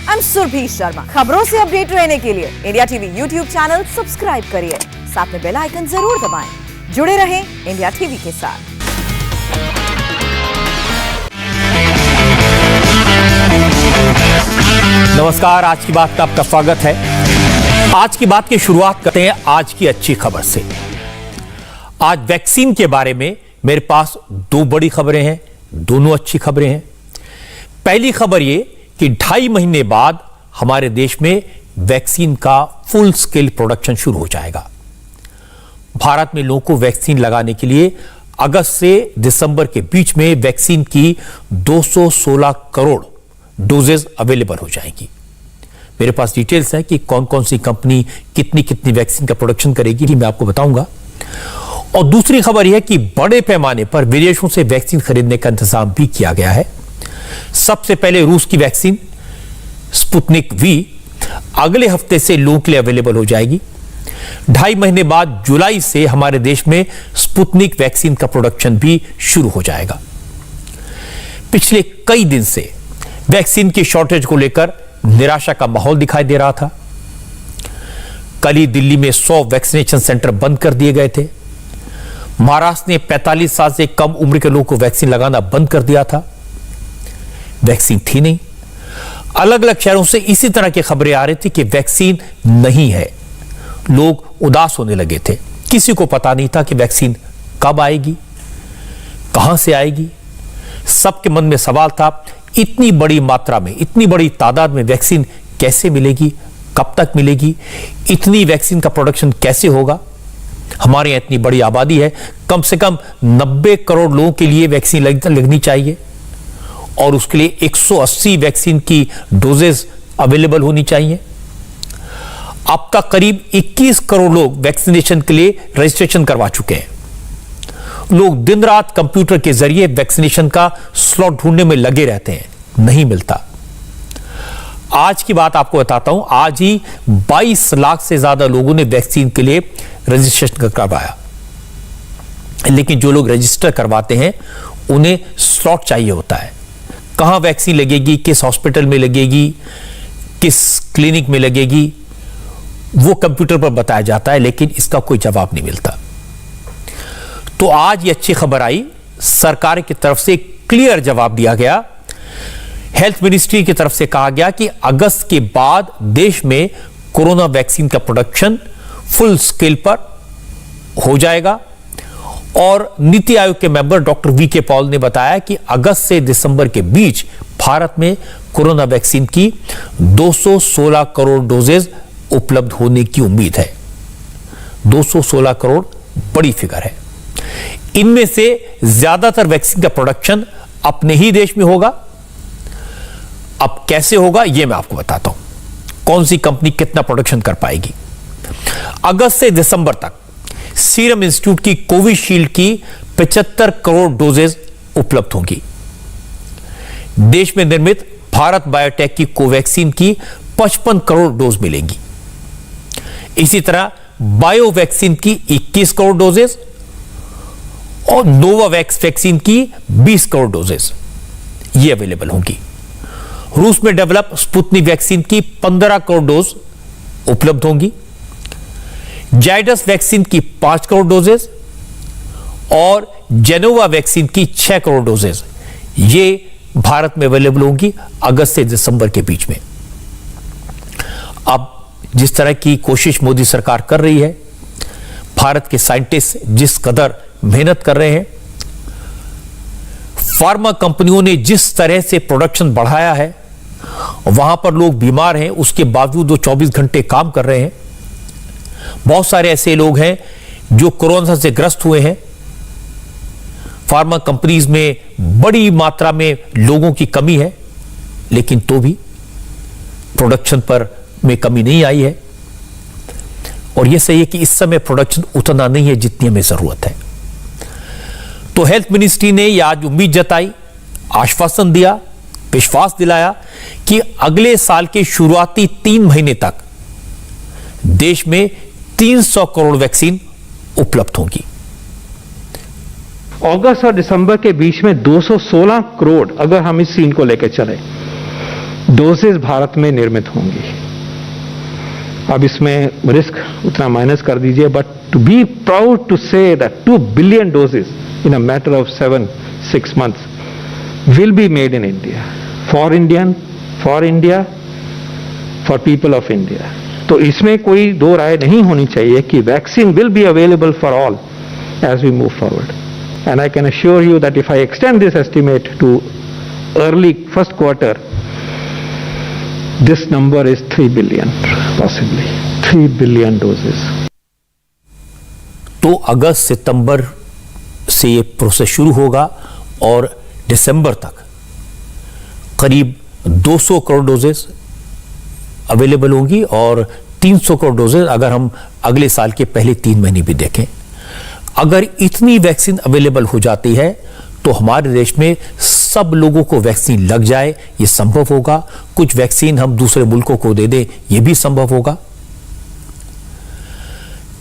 I am Surabhi Sharma. खबरों से update रहने के लिए India TV YouTube channel subscribe करिए, साथ में बेल आइकन जरूर दबाएं। जुड़े रहें इंडिया टीवी के साथ। नमस्कार, आज की बात का आपका स्वागत है। आज की बात की शुरुआत करते हैं आज की अच्छी खबर से। आज वैक्सीन के बारे में मेरे पास दो बड़ी खबरें हैं, दोनों अच्छी खबरें हैं। पहली खबर यह कि 2.5 महीने बाद हमारे देश में वैक्सीन का फुल स्केल प्रोडक्शन शुरू हो जाएगा। भारत में लोगों को वैक्सीन लगाने के लिए अगस्त से दिसंबर के बीच में वैक्सीन की 216 करोड़ डोजेज अवेलेबल हो जाएंगी। मेरे पास डिटेल्स है कि कौन कौन सी कंपनी कितनी वैक्सीन का प्रोडक्शन करेगी, मैं आपको बताऊंगा। और दूसरी खबर यह है कि बड़े पैमाने पर विदेशों से वैक्सीन खरीदने का इंतजाम भी किया गया है। सबसे पहले रूस की वैक्सीन स्पुतनिक वी अगले हफ्ते से लोगों के लिए अवेलेबल हो जाएगी। 2.5 महीने बाद जुलाई से हमारे देश में स्पुतनिक वैक्सीन का प्रोडक्शन भी शुरू हो जाएगा। पिछले कई दिन से वैक्सीन की शॉर्टेज को लेकर निराशा का माहौल दिखाई दे रहा था। कल ही दिल्ली में 100 वैक्सीनेशन सेंटर बंद कर दिए गए थे। महाराष्ट्र ने 45 साल से कम उम्र के लोगों को वैक्सीन लगाना बंद कर दिया था। वैक्सीन थी नहीं। अलग अलग शहरों से इसी तरह की खबरें आ रही थी कि वैक्सीन नहीं है। लोग उदास होने लगे थे। किसी को पता नहीं था कि वैक्सीन कब आएगी, कहां से आएगी। सबके मन में सवाल था, इतनी बड़ी मात्रा में, इतनी बड़ी तादाद में वैक्सीन कैसे मिलेगी, कब तक मिलेगी, इतनी वैक्सीन का प्रोडक्शन कैसे होगा। हमारे यहां इतनी बड़ी आबादी है, कम से कम 90 करोड़ लोगों के लिए वैक्सीन लगनी चाहिए और उसके लिए 180 वैक्सीन की डोजेस अवेलेबल होनी चाहिए। अब तक करीब 21 करोड़ लोग वैक्सीनेशन के लिए रजिस्ट्रेशन करवा चुके हैं। लोग दिन रात कंप्यूटर के जरिए वैक्सीनेशन का स्लॉट ढूंढने में लगे रहते हैं, नहीं मिलता। आज की बात आपको बताता हूं, आज ही 22 लाख से ज्यादा लोगों ने वैक्सीन के लिए रजिस्ट्रेशन करवाया। लेकिन जो लोग रजिस्टर करवाते हैं उन्हें स्लॉट चाहिए होता है। कहां वैक्सीन लगेगी, किस हॉस्पिटल में लगेगी, किस क्लिनिक में लगेगी, वो कंप्यूटर पर बताया जाता है, लेकिन इसका कोई जवाब नहीं मिलता। तो आज ये अच्छी खबर आई, सरकार की तरफ से क्लियर जवाब दिया गया। हेल्थ मिनिस्ट्री की तरफ से कहा गया कि अगस्त के बाद देश में कोरोना वैक्सीन का प्रोडक्शन फुल स्केल पर हो जाएगा। और नीति आयोग के मेंबर डॉक्टर वी.के. पॉल ने बताया कि अगस्त से दिसंबर के बीच भारत में कोरोना वैक्सीन की 216 करोड़ डोजेज उपलब्ध होने की उम्मीद है। 216 करोड़ बड़ी फिगर है। इनमें से ज्यादातर वैक्सीन का प्रोडक्शन अपने ही देश में होगा। अब कैसे होगा यह मैं आपको बताता हूं, कौन सी कंपनी कितना प्रोडक्शन कर पाएगी। अगस्त से दिसंबर तक सीरम इंस्टीट्यूट की कोविशील्ड की 75 करोड़ डोजेज उपलब्ध होंगी। देश में निर्मित भारत बायोटेक की कोवैक्सीन की 55 करोड़ डोज मिलेंगी। इसी तरह बायो वैक्सीन की 21 करोड़ डोजेज और नोवावैक्स वैक्सीन की 20 करोड़ डोजेज ये अवेलेबल होंगी। रूस में डेवलप स्पुतनिक वैक्सीन की 15 करोड़ डोज उपलब्ध होंगी। जाइडस वैक्सीन की 5 करोड़ डोजेज और जेनोवा वैक्सीन की 6 करोड़ डोजेज ये भारत में अवेलेबल होंगी अगस्त से दिसंबर के बीच में। अब जिस तरह की कोशिश मोदी सरकार कर रही है, भारत के साइंटिस्ट जिस कदर मेहनत कर रहे हैं, फार्मा कंपनियों ने जिस तरह से प्रोडक्शन बढ़ाया है, वहां पर लोग बीमार हैं उसके बावजूद वो 24 घंटे काम कर रहे हैं। बहुत सारे ऐसे लोग हैं जो कोरोना से ग्रस्त हुए हैं। फार्मा कंपनीज में बड़ी मात्रा में लोगों की कमी है, लेकिन तो भी प्रोडक्शन पर में कमी नहीं आई है। और यह सही है कि इस समय प्रोडक्शन उतना नहीं है जितनी हमें जरूरत है। तो हेल्थ मिनिस्ट्री ने यह आज उम्मीद जताई, आश्वासन दिया, विश्वास दिलाया कि अगले साल के शुरुआती 3 महीने तक देश में 300 करोड़ वैक्सीन उपलब्ध होंगी। अगस्त और दिसंबर के बीच में 216 करोड़ अगर हम इस सीन को लेकर चले डोजेज भारत में निर्मित होंगी। अब इसमें रिस्क उतना माइनस कर दीजिए, but to be proud to say that 2 billion doses in a matter of 7-6 months will be made in India, for India, for people of India. तो इसमें कोई दो राय नहीं होनी चाहिए कि vaccine will be available for all as we move forward. And I can assure you that if I extend this estimate to early first quarter, this number is 3 billion, possibly 3 billion doses. तो अगस्त सितंबर से ये process शुरू होगा और दिसंबर तक करीब 200 crore doses available होंगी और 300 करोड़ डोजेस अगर हम अगले साल के पहले 3 महीने भी देखें। अगर इतनी वैक्सीन अवेलेबल हो जाती है तो हमारे देश में सब लोगों को वैक्सीन लग जाए, ये संभव होगा। कुछ वैक्सीन हम दूसरे मुल्कों को दे दें, ये भी संभव होगा।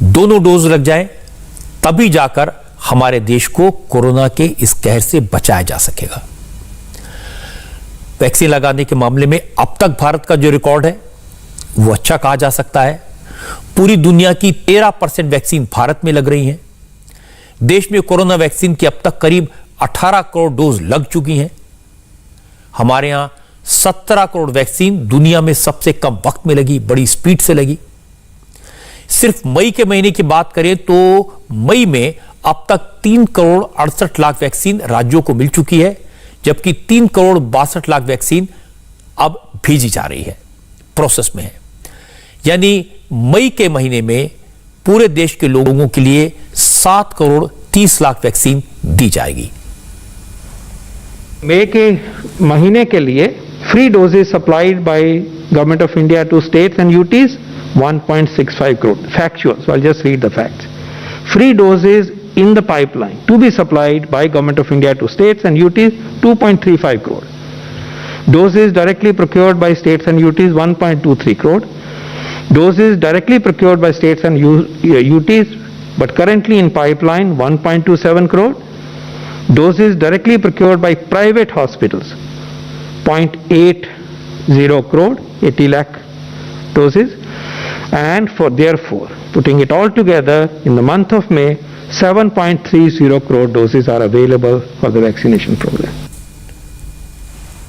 दोनों डोज लग जाए तभी जाकर हमारे देश को कोरोना के इस कहर से बचाया जा सकेगा। वैक्सीन लगाने के मामले में अब तक भारत का जो रिकॉर्ड है वो अच्छा कहा जा सकता है। पूरी दुनिया की 13% वैक्सीन भारत में लग रही है। देश में कोरोना वैक्सीन की अब तक करीब 18 करोड़ डोज लग चुकी हैं। हमारे यहां 17 करोड़ वैक्सीन दुनिया में सबसे कम वक्त में लगी, बड़ी स्पीड से लगी। सिर्फ मई के महीने की बात करें तो मई में अब तक 3 करोड़ 68 लाख वैक्सीन राज्यों को मिल चुकी है, जबकि 3 करोड़ 62 लाख वैक्सीन अब भेजी जा रही है, प्रोसेस में है। यानी मई के महीने में पूरे देश के लोगों के लिए 7 करोड़ 30 लाख वैक्सीन दी जाएगी। मई के महीने के लिए free doses supplied by government of India to states and UTs 1.65 crore. Factuals, I'll just read the facts. Free doses in the pipeline to be supplied by Government of India to states and UTs 2.35 crore. Doses directly procured by states and UTs 1.23 crore. Doses directly procured by states and UTs but currently in pipeline 1.27 crore. Doses directly procured by private hospitals 0.80 crore, 80 lakh doses. And for therefore, putting it all together, in the month of May, 7.30 crore doses are available for the vaccination program.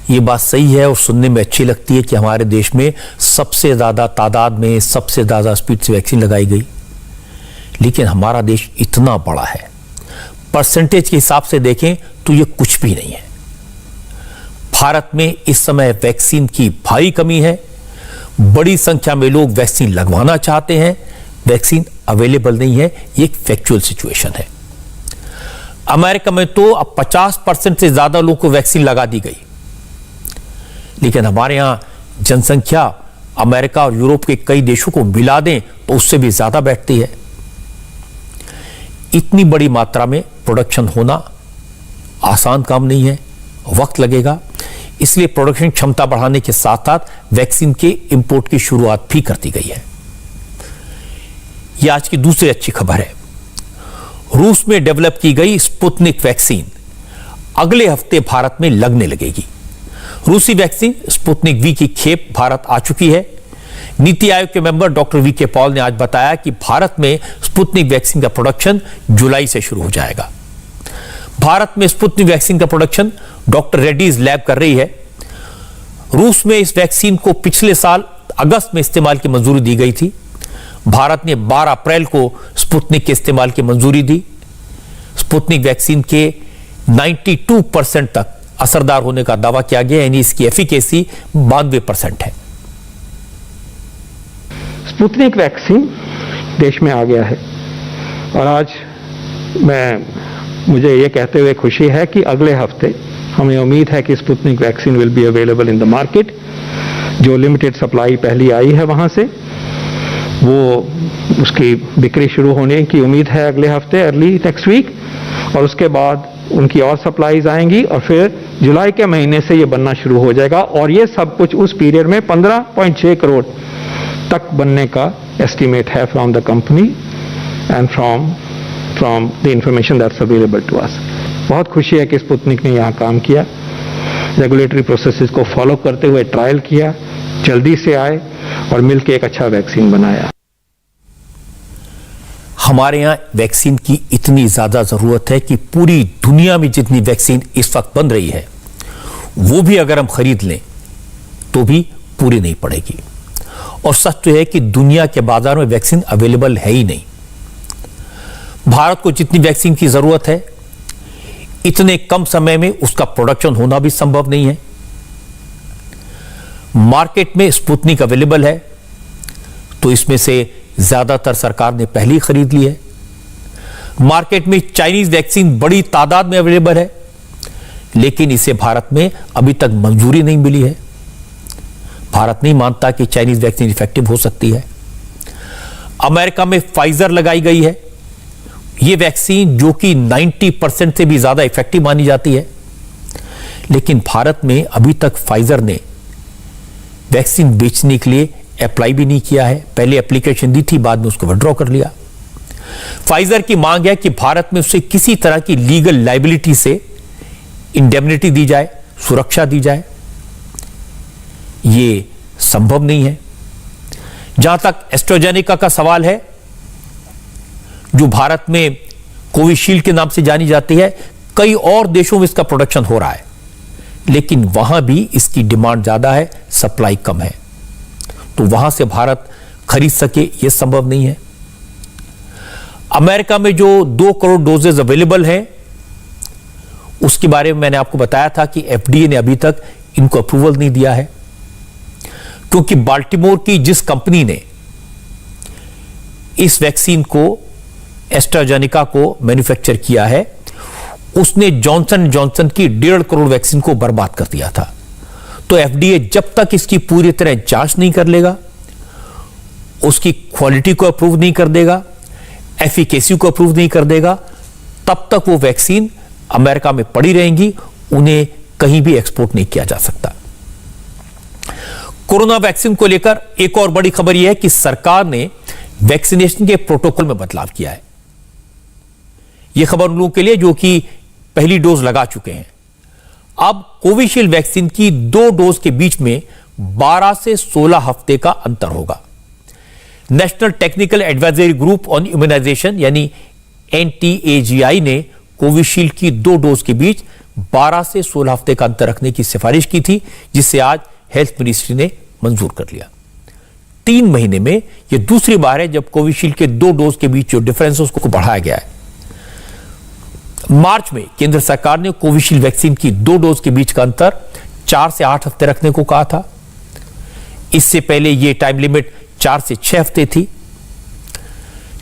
ये बात सही है और सुनने में अच्छी लगती है कि हमारे देश में सबसे ज्यादा तादाद में सबसे ज्यादा स्पीड से वैक्सीन लगाई गई, लेकिन हमारा देश इतना बड़ा है, परसेंटेज के हिसाब से देखें तो ये कुछ भी नहीं है। भारत में इस समय वैक्सीन की भारी कमी है। बड़ी संख्या में लोग वैक्सीन लगवाना चाहते हैं, वैक्सीन अवेलेबल नहीं है। ये एक फैक्चुअल सिचुएशन है। अमेरिका में तो अब 50% से ज्यादा लोगों को वैक्सीन लगा दी गई, लेकिन हमारे यहां जनसंख्या अमेरिका और यूरोप के कई देशों को मिला दें तो उससे भी ज्यादा बैठती है। इतनी बड़ी मात्रा में प्रोडक्शन होना आसान काम नहीं है, वक्त लगेगा। इसलिए प्रोडक्शन क्षमता बढ़ाने के साथ साथ वैक्सीन के इंपोर्ट की शुरुआत भी कर दी गई है। यह आज की दूसरी अच्छी खबर है। रूस में डेवलप की गई स्पुतनिक वैक्सीन अगले हफ्ते भारत में लगने लगेगी। रूसी वैक्सीन स्पुतनिक वी की खेप भारत आ चुकी है। नीति आयोग के मेंबर डॉक्टर वी के पॉल ने आज बताया कि भारत में स्पुतनिक वैक्सीन का प्रोडक्शन जुलाई से शुरू हो जाएगा। भारत में स्पुतनिक वैक्सीन का प्रोडक्शन डॉक्टर रेड्डीज लैब कर रही है। रूस में इस वैक्सीन को पिछले साल अगस्त में इस्तेमाल की मंजूरी दी गई थी। भारत ने 12 अप्रैल को स्पुतनिक के इस्तेमाल की मंजूरी दी। स्पुतनिक वैक्सीन के 92% तक असरदार होने का दावा किया गया, यानी इसकी एफिकेसी 92% है। स्पुतनिक वैक्सीन देश में आ गया है और आज मुझे ये कहते हुए खुशी है कि अगले हफ्ते हमें उम्मीद है कि Sputnik vaccine will be available in the market. जो लिमिटेड सप्लाई पहली आई है वहां से वो उसकी बिक्री शुरू होने की उम्मीद है अगले हफ्ते, अर्ली नेक्स्ट वीक, और उसके बाद उनकी और सप्लाईज आएंगी और फिर जुलाई के महीने से ये बनना शुरू हो जाएगा। और ये सब कुछ उस पीरियड में 15.6 करोड़ तक बनने का एस्टिमेट है from the company and from the information that's available to us. बहुत खुशी है कि स्पुतनिक ने यहाँ काम किया रेगुलेटरी प्रोसेसेस को फॉलो करते हुए ट्रायल किया, जल्दी से आए और मिलकर एक अच्छा वैक्सीन बनाया। हमारे यहां वैक्सीन की इतनी ज्यादा जरूरत है कि पूरी दुनिया में जितनी वैक्सीन इस वक्त बन रही है वो भी अगर हम खरीद लें तो भी पूरी नहीं पड़ेगी। और सच तो है कि दुनिया के बाजार में वैक्सीन अवेलेबल है ही नहीं। भारत को जितनी वैक्सीन की जरूरत है इतने कम समय में उसका प्रोडक्शन होना भी संभव नहीं है। मार्केट में स्पुतनिक अवेलेबल है तो इसमें से ज्यादातर सरकार ने पहले ही खरीद ली है। मार्केट में चाइनीज वैक्सीन बड़ी तादाद में अवेलेबल है लेकिन इसे भारत में अभी तक मंजूरी नहीं मिली है। भारत नहीं मानता कि चाइनीज वैक्सीन इफेक्टिव हो सकती है। अमेरिका में फाइजर लगाई गई है, यह वैक्सीन जो कि 90% से भी ज्यादा इफेक्टिव मानी जाती है, लेकिन भारत में अभी तक फाइजर ने वैक्सीन बेचने के लिए अप्लाई भी नहीं किया है। पहले एप्लीकेशन दी थी, बाद में उसको विड्रॉ कर लिया। फाइजर की मांग है कि भारत में उसे किसी तरह की लीगल लायबिलिटी से इंडेमनिटी दी जाए, सुरक्षा दी जाए। यह संभव नहीं है। जहां तक एस्ट्राजेनेका का सवाल है, जो भारत में कोविशील्ड के नाम से जानी जाती है, कई और देशों में इसका प्रोडक्शन हो रहा है लेकिन वहां भी इसकी डिमांड ज्यादा है, सप्लाई कम है, तो वहां से भारत खरीद सके यह संभव नहीं है। अमेरिका में जो 2 करोड़ डोजेज अवेलेबल हैं उसके बारे में मैंने आपको बताया था कि एफडीए ने अभी तक इनको अप्रूवल नहीं दिया है, क्योंकि बाल्टीमोर की जिस कंपनी ने इस वैक्सीन को एस्ट्राजेनेका को मैन्युफैक्चर किया है उसने जॉनसन जॉनसन की 1.5 करोड़ वैक्सीन को बर्बाद कर दिया था। तो एफडीए जब तक इसकी पूरी तरह जांच नहीं कर लेगा, उसकी क्वालिटी को अप्रूव नहीं कर देगा, एफिकेसी को अप्रूव नहीं कर देगा, तब तक वो वैक्सीन अमेरिका में पड़ी रहेंगी, उन्हें कहीं भी एक्सपोर्ट नहीं किया जा सकता। कोरोना वैक्सीन को लेकर एक और बड़ी खबर यह है कि सरकार ने वैक्सीनेशन के प्रोटोकॉल में बदलाव किया है। यह खबर उन लोगों के लिए जो कि पहली डोज लगा चुके हैं। अब कोविशील्ड वैक्सीन की 2 डोज के बीच में 12 से 16 हफ्ते का अंतर होगा। National technical advisory group on immunisation यानी NTAGI ने कोविशील्ड की 2 डोज के बीच 12 से 16 हफ्ते का अंतर रखने की सिफारिश की थी, जिसे आज हेल्थ मिनिस्ट्री ने मंजूर कर लिया। 3 महीने में यह दूसरी बार है जब कोविशील्ड के 2 डोज के बीच जो डिफरेंस है उसको बढ़ाया गया है। मार्च में केंद्र सरकार ने कोविशील्ड वैक्सीन की 2 डोज के बीच का अंतर 4 से 8 हफ्ते रखने को कहा था। इससे पहले यह टाइम लिमिट 4 से 6 हफ्ते थी।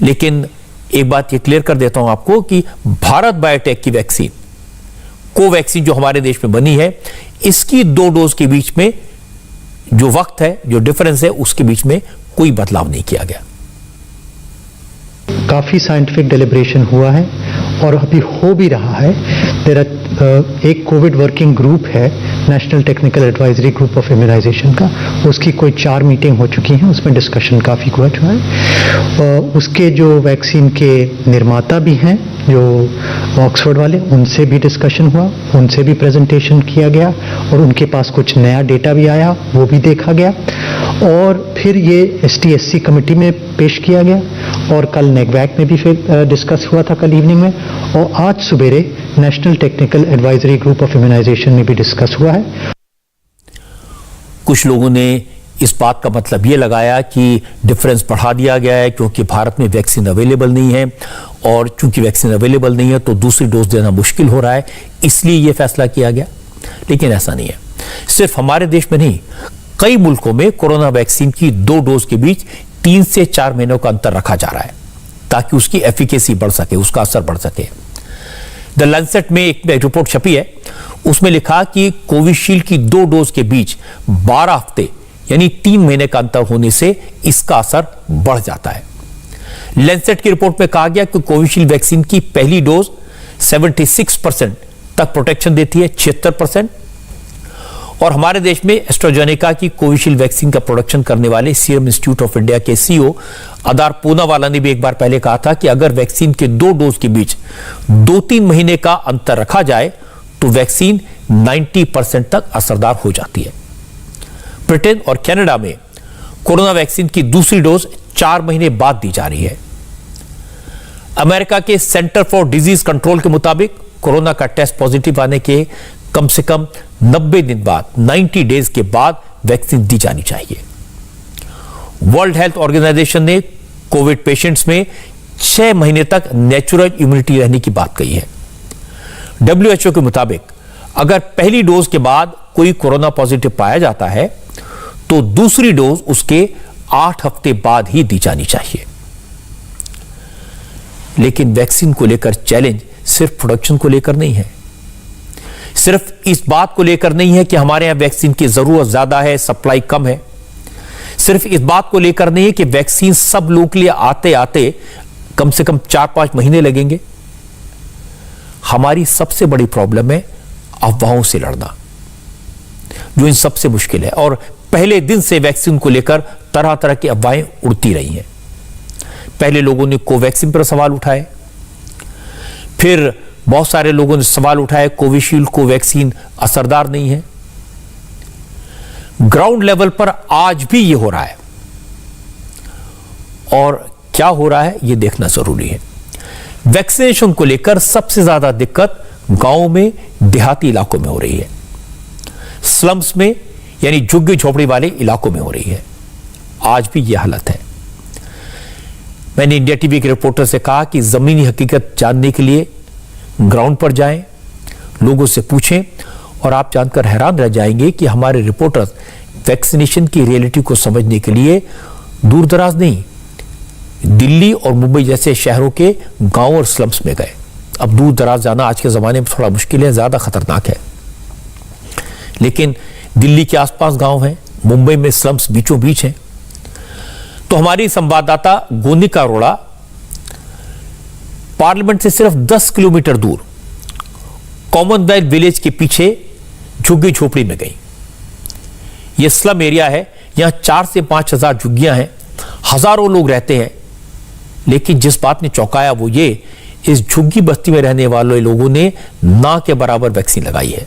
लेकिन एक बात ये क्लियर कर देता हूं आपको कि भारत बायोटेक की वैक्सीन कोवैक्सीन जो हमारे देश में बनी है, इसकी 2 डोज के बीच में जो वक्त है, जो डिफरेंस है, उसके बीच में कोई बदलाव नहीं किया गया। काफ़ी साइंटिफिक डेलिब्रेशन हुआ है और अभी हो भी रहा है। एक कोविड वर्किंग ग्रुप है, national technical advisory group of immunisation का, उसकी कोई 4 मीटिंग हो चुकी हैं, उसमें डिस्कशन काफ़ी हुआ है। उसके जो वैक्सीन के निर्माता भी हैं, जो ऑक्सफोर्ड वाले, उनसे भी डिस्कशन हुआ, उनसे भी प्रेजेंटेशन किया गया और उनके पास कुछ नया डेटा भी आया, वो भी देखा गया और फिर ये STSC कमेटी में पेश किया गया और कल नेगवैक में भी फिर डिस्कस हुआ था कल इवनिंग में, और आज सुबेरे national technical advisory group of immunisation में भी डिस्कस हुआ है। कुछ लोगों ने इस बात का मतलब यह लगाया कि डिफरेंस बढ़ा दिया गया है क्योंकि भारत में वैक्सीन अवेलेबल नहीं है और चूंकि वैक्सीन अवेलेबल नहीं है तो दूसरी डोज देना मुश्किल हो रहा है, इसलिए यह फैसला किया गया। लेकिन ऐसा नहीं है। सिर्फ हमारे देश में नहीं, कई मुल्कों में कोरोना वैक्सीन की 2 डोज के बीच 3 से 4 महीनों का अंतर रखा जा रहा है ताकि उसकी एफिकेसी बढ़ सके, उसका असर बढ़ सके। द लैंसेट में एक रिपोर्ट छपी है, उसमें लिखा कि कोविशील्ड की 2 डोज के बीच 12 हफ्ते यानी 3 महीने का अंतर होने से इसका असर बढ़ जाता है। लैंसेट की रिपोर्ट में कहा गया कि कोविशील्ड वैक्सीन की पहली डोज 76% तक प्रोटेक्शन देती है, 76%। और हमारे देश में एस्ट्राजेनेका की कोविशील्ड वैक्सीन का प्रोडक्शन करने वाले सीरम इंस्टीट्यूट ऑफ इंडिया के CEO अदार पूनावाला ने भी एक बार पहले कहा था कि अगर वैक्सीन के 2 डोज के बीच 2-3 महीने का अंतर रखा जाए तो वैक्सीन 90% तक असरदार हो जाती है। ब्रिटेन और कनाडा में कोरोना वैक्सीन की दूसरी डोज 4 महीने बाद दी जा रही है। अमेरिका के सेंटर फॉर डिजीज कंट्रोल के मुताबिक कोरोना का टेस्ट पॉजिटिव आने के कम से कम 90 दिन बाद 90 डेज के बाद वैक्सीन दी जानी चाहिए। वर्ल्ड हेल्थ ऑर्गेनाइजेशन ने कोविड पेशेंट्स में 6 महीने तक नेचुरल इम्यूनिटी रहने की बात कही है। WHO के मुताबिक अगर पहली डोज के बाद कोई कोरोना पॉजिटिव पाया जाता है तो दूसरी डोज उसके 8 हफ्ते बाद ही दी जानी चाहिए। लेकिन वैक्सीन को लेकर चैलेंज सिर्फ प्रोडक्शन को लेकर नहीं है, सिर्फ इस बात को लेकर नहीं है कि हमारे यहां वैक्सीन की जरूरत ज्यादा है, सप्लाई कम है, सिर्फ इस बात को लेकर नहीं है कि वैक्सीन सब लोगों के लिए आते आते कम से कम 4-5 महीने लगेंगे। हमारी सबसे बड़ी प्रॉब्लम है अफवाहों से लड़ना, जो इन सबसे मुश्किल है। और पहले दिन से वैक्सीन को लेकर तरह तरह की अफवाहें उड़ती रही हैं। पहले लोगों ने कोवैक्सीन पर सवाल उठाए, फिर बहुत सारे लोगों ने सवाल उठाए कोविशील्ड कोवैक्सीन असरदार नहीं है। ग्राउंड लेवल पर आज भी यह हो रहा है, और क्या हो रहा है यह देखना जरूरी है। वैक्सीनेशन को लेकर सबसे ज्यादा दिक्कत गांवों में, देहाती इलाकों में हो रही है, स्लम्स में यानी झुग्गी झोपड़ी वाले इलाकों में हो रही है। आज भी यह हालत है। मैंने इंडिया टीवी के रिपोर्टर से कहा कि जमीनी हकीकत जानने के लिए ग्राउंड पर जाएं, लोगों से पूछें, और आप जानकर हैरान रह जाएंगे कि हमारे रिपोर्टर्स वैक्सीनेशन की रियलिटी को समझने के लिए दूर दराज नहीं, दिल्ली और मुंबई जैसे शहरों के गांव और स्लम्स में गए। अब दूर दराज जाना आज के जमाने में थोड़ा मुश्किल है, ज्यादा खतरनाक है, लेकिन दिल्ली के आसपास गांव हैं, मुंबई में स्लम्स बीचों बीच हैं। तो हमारी संवाददाता गोनिका अरोड़ा पार्लियामेंट से सिर्फ 10 किलोमीटर दूर कॉमनवेल्थ विलेज के पीछे झुग्गी झोपड़ी में गई। यह स्लम एरिया है, यहां 4 से 5 हजार झुग्गियां हैं, हजारों लोग रहते हैं। लेकिन जिस बात ने चौंकाया वो ये, इस झुग्गी बस्ती में रहने वाले लोगों ने ना के बराबर वैक्सीन लगाई है।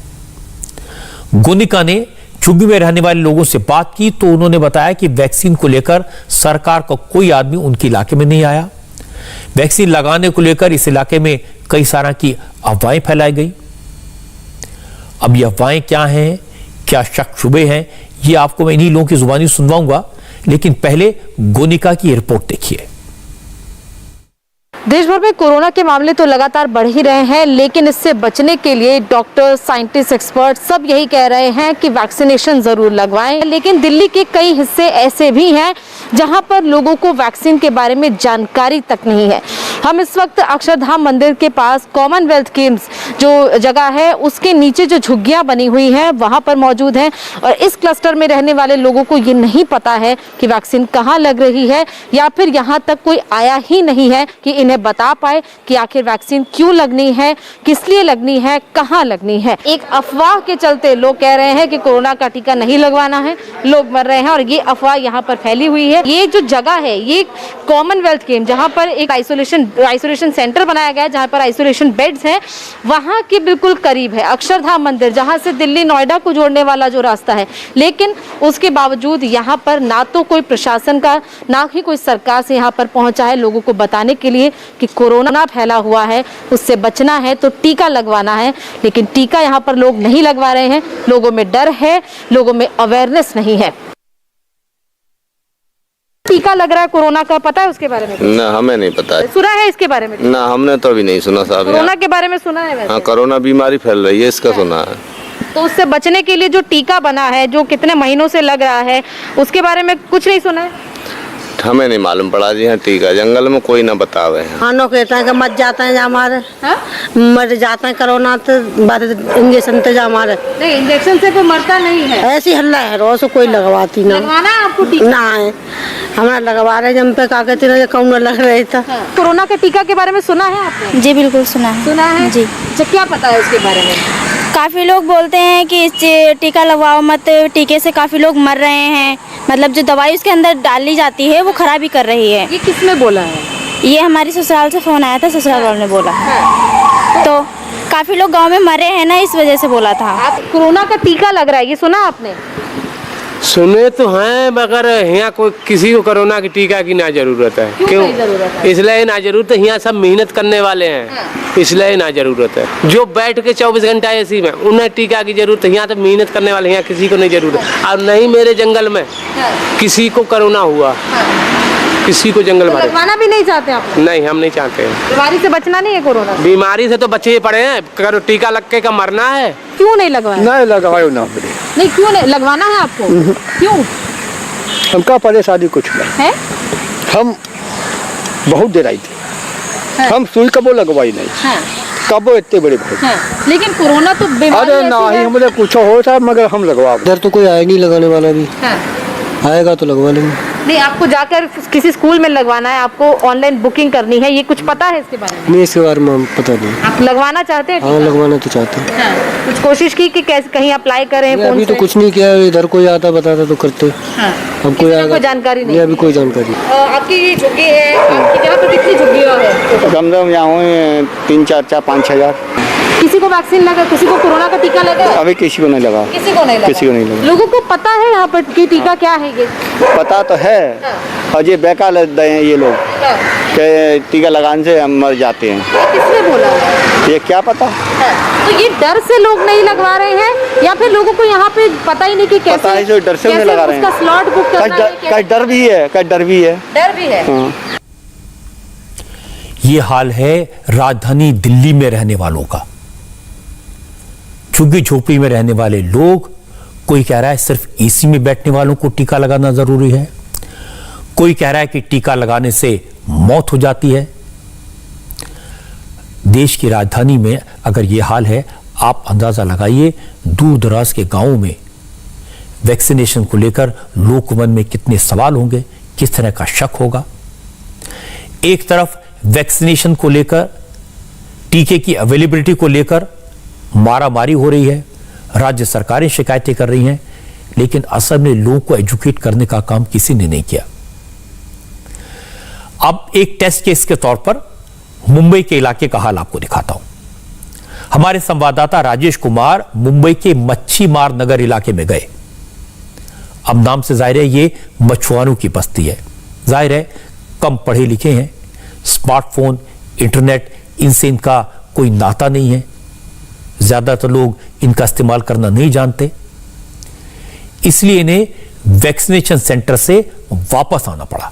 गोनिका ने झुग्गी में रहने वाले लोगों से बात की तो उन्होंने बताया कि वैक्सीन को लेकर सरकार का कोई आदमी उनके इलाके में नहीं आया। वैक्सीन लगाने को लेकर इस इलाके में कई सारा की अफवाहें फैलाई गई। अब ये अफवाहें क्या हैं, क्या शक शुबे हैं, ये आपको मैं इन्हीं लोगों की जुबानी सुनवाऊंगा, लेकिन पहले गोनिका की रिपोर्ट देखिए। देश भर में कोरोना के मामले तो लगातार बढ़ ही रहे हैं, लेकिन इससे बचने के लिए डॉक्टर, साइंटिस्ट, एक्सपर्ट सब यही कह रहे हैं कि वैक्सीनेशन जरूर लगवाएं। लेकिन दिल्ली के कई हिस्से ऐसे भी हैं जहां पर लोगों को वैक्सीन के बारे में जानकारी तक नहीं है। हम इस वक्त अक्षरधाम मंदिर के पास कॉमनवेल्थ गेम्स जो जगह है उसके नीचे जो झुग्गियां बनी हुई हैं वहां पर मौजूद हैं, और इस क्लस्टर में रहने वाले लोगों को ये नहीं पता है कि वैक्सीन कहाँ लग रही है, या फिर यहाँ तक कोई आया ही नहीं है कि इन्हें बता पाए कि आखिर वैक्सीन क्यों लगनी है, किस लिए लगनी है, कहाँ लगनी है। एक अफवाह के चलते लोग कह रहे हैं कि कोरोना का टीका नहीं लगवाना है, लोग मर रहे हैं, और ये अफवाह यहाँ पर फैली हुई है। ये जो जगह है ये कॉमनवेल्थ गेम जहाँ पर एक आइसोलेशन सेंटर बनाया गया है, जहाँ पर आइसोलेशन बेड्स हैं, वहाँ के बिल्कुल करीब है अक्षरधाम मंदिर, जहाँ से दिल्ली नोएडा को जोड़ने वाला जो रास्ता है। लेकिन उसके बावजूद यहाँ पर ना तो कोई प्रशासन का, ना ही कोई सरकार से यहाँ पर पहुँचा है लोगों को बताने के लिए कि कोरोना फैला हुआ है, उससे बचना है तो टीका लगवाना है। लेकिन टीका यहाँ पर लोग नहीं लगवा रहे हैं, लोगों में डर है, लोगों में अवेयरनेस नहीं है। टीका लग रहा है कोरोना का, पता है उसके बारे में? ना, हमें नहीं पता है। सुना है इसके बारे में? ना, हमने तो अभी नहीं सुना साहब। कोरोना के बारे में सुना है वैसे? हाँ, कोरोना बीमारी फैल रही है, इसका सुना है। तो उससे बचने के लिए जो टीका बना है, जो कितने महीनों से लग रहा है, उसके बारे में कुछ नहीं सुना है? हमें नहीं मालूम पड़ा जी। हाँ, टीका जंगल में कोई ना बतावे हैं। खानों कहते हैं कि मर जाते हैं हमारे, मर जाते हैं कोरोना तो बाद इंजेक्शन तो हमारे नहीं, इंजेक्शन से कोई मरता नहीं है। ऐसी हल्ला है रोज कोई लगवाती ना। लगवाना है आपको टीका? ना है, हमारा लगवा रहे जम पे का कहते ना कौन लग रही था। कोरोना के टीका के बारे में सुना है आपने? जी बिल्कुल सुना है। सुना है जी। अच्छा, क्या पता है उसके बारे में? काफ़ी लोग बोलते हैं कि टीका लगवाओ मत, टीके से काफ़ी लोग मर रहे हैं, मतलब जो दवाई उसके अंदर डाली जाती है वो खराबी कर रही है। ये किसने बोला है? ये हमारी ससुराल से फ़ोन आया था, ससुराल वालों ने बोला। तो काफ़ी लोग गांव में मरे हैं ना, इस वजह से बोला था। आप कोरोना का टीका लग रहा है, ये सुना आपने? सुने तो हैं, मगर यहाँ कोई किसी को कोरोना की टीका की ना जरूरत है। क्यों नहीं जरूरत है? इसलिए ना जरूरत है, यहाँ सब मेहनत करने वाले हैं, इसलिए ना जरूरत है। जो बैठ के 24 घंटा एसी में, उन्हें टीका की जरूरत है। यहाँ तो मेहनत करने वाले, यहाँ किसी को नहीं जरूरत है। और नहीं मेरे जंगल में किसी को कोरोना हुआ, किसी को जंगल में लगवाना भी नहीं चाहते आप? नहीं, हम नहीं चाहते हैं। बीमारी से बचना नहीं है कोरोना? बीमारी से तो बचे पड़े हैं, करो टीका लग के का मरना है। क्यों नहीं लगवाया? नहीं लगाओ ना। नहीं, क्यों नहीं लगवाना है आपको? क्यों? हमका परेशानी कुछ नहीं है। हम बहुत देर आई थी, हम सुई कबो लगवाई नहीं, कबो इतने बड़े भाई। लेकिन कोरोना तो बीमारी अरे ना ही हमें कुछ हो था, मगर हम लगवा। इधर तो कोई आया नहीं लगाने वाला भी, आएगा तो लगवा लेंगे। नहीं, आपको जाकर किसी स्कूल में लगवाना है, आपको ऑनलाइन बुकिंग करनी है, ये कुछ पता है इसके बारे में? नहीं, इसके बारे में पता नहीं। आप लगवाना चाहते हैं? हाँ, लगवाना तो चाहते हैं। कुछ कोशिश की कि कैसे कहीं अप्लाई करें? अभी तो कुछ नहीं किया, इधर कोई आता बताता तो करते। अब कोई जानकारी नहीं? अभी कोई जानकारी। आपकी झुग्गी है, आपकी जगह पे कितनी झुग्गियाँ है? कम से कम यहाँ 3-4-5 हजार। किसी को वैक्सीन लगा, किसी को कोरोना का टीका लगा? अभी किसी को नहीं लगा। किसी को नहीं लगा? किसी को नहीं लगा। लोगों को पता है यहाँ पर कि टीका क्या है? ये पता तो है, और ये बेकार लगते हैं ये लोग कि टीका लगाने से हम मर जाते हैं। किसने बोला? ये क्या पता। तो ये डर से लोग नहीं लगवा रहे हैं, या फिर लोगों को यहाँ पे पता ही नहीं कि कैसे? पता है, जो डर से नहीं लगा रहे हैं। उसका स्लॉट बुक करना है? कई डर भी है, कई डर भी है। डर भी है। ये हाल है राजधानी दिल्ली में रहने वालों का। झुग्गी झोपड़ी में रहने वाले लोग, कोई कह रहा है सिर्फ एसी में बैठने वालों को टीका लगाना जरूरी है, कोई कह रहा है कि टीका लगाने से मौत हो जाती है। देश की राजधानी में अगर यह हाल है, आप अंदाजा लगाइए दूर दराज के गांवों में वैक्सीनेशन को लेकर लोक मन में कितने सवाल होंगे, किस तरह का शक होगा। एक तरफ वैक्सीनेशन को लेकर, टीके की अवेलेबिलिटी को लेकर मारामारी हो रही है, राज्य सरकारें शिकायतें कर रही हैं, लेकिन असल में लोगों को एजुकेट करने का काम किसी ने नहीं किया। अब एक टेस्ट केस के तौर पर मुंबई के इलाके का हाल आपको दिखाता हूं। हमारे संवाददाता राजेश कुमार मुंबई के मच्छीमार नगर इलाके में गए। अब नाम से जाहिर है ये मछुआरों की बस्ती है। जाहिर है कम पढ़े लिखे हैं, स्मार्टफोन, इंटरनेट, इनसे इनका कोई नाता नहीं है। ज्यादातर लोग इनका इस्तेमाल करना नहीं जानते, इसलिए इन्हें वैक्सीनेशन सेंटर से वापस आना पड़ा।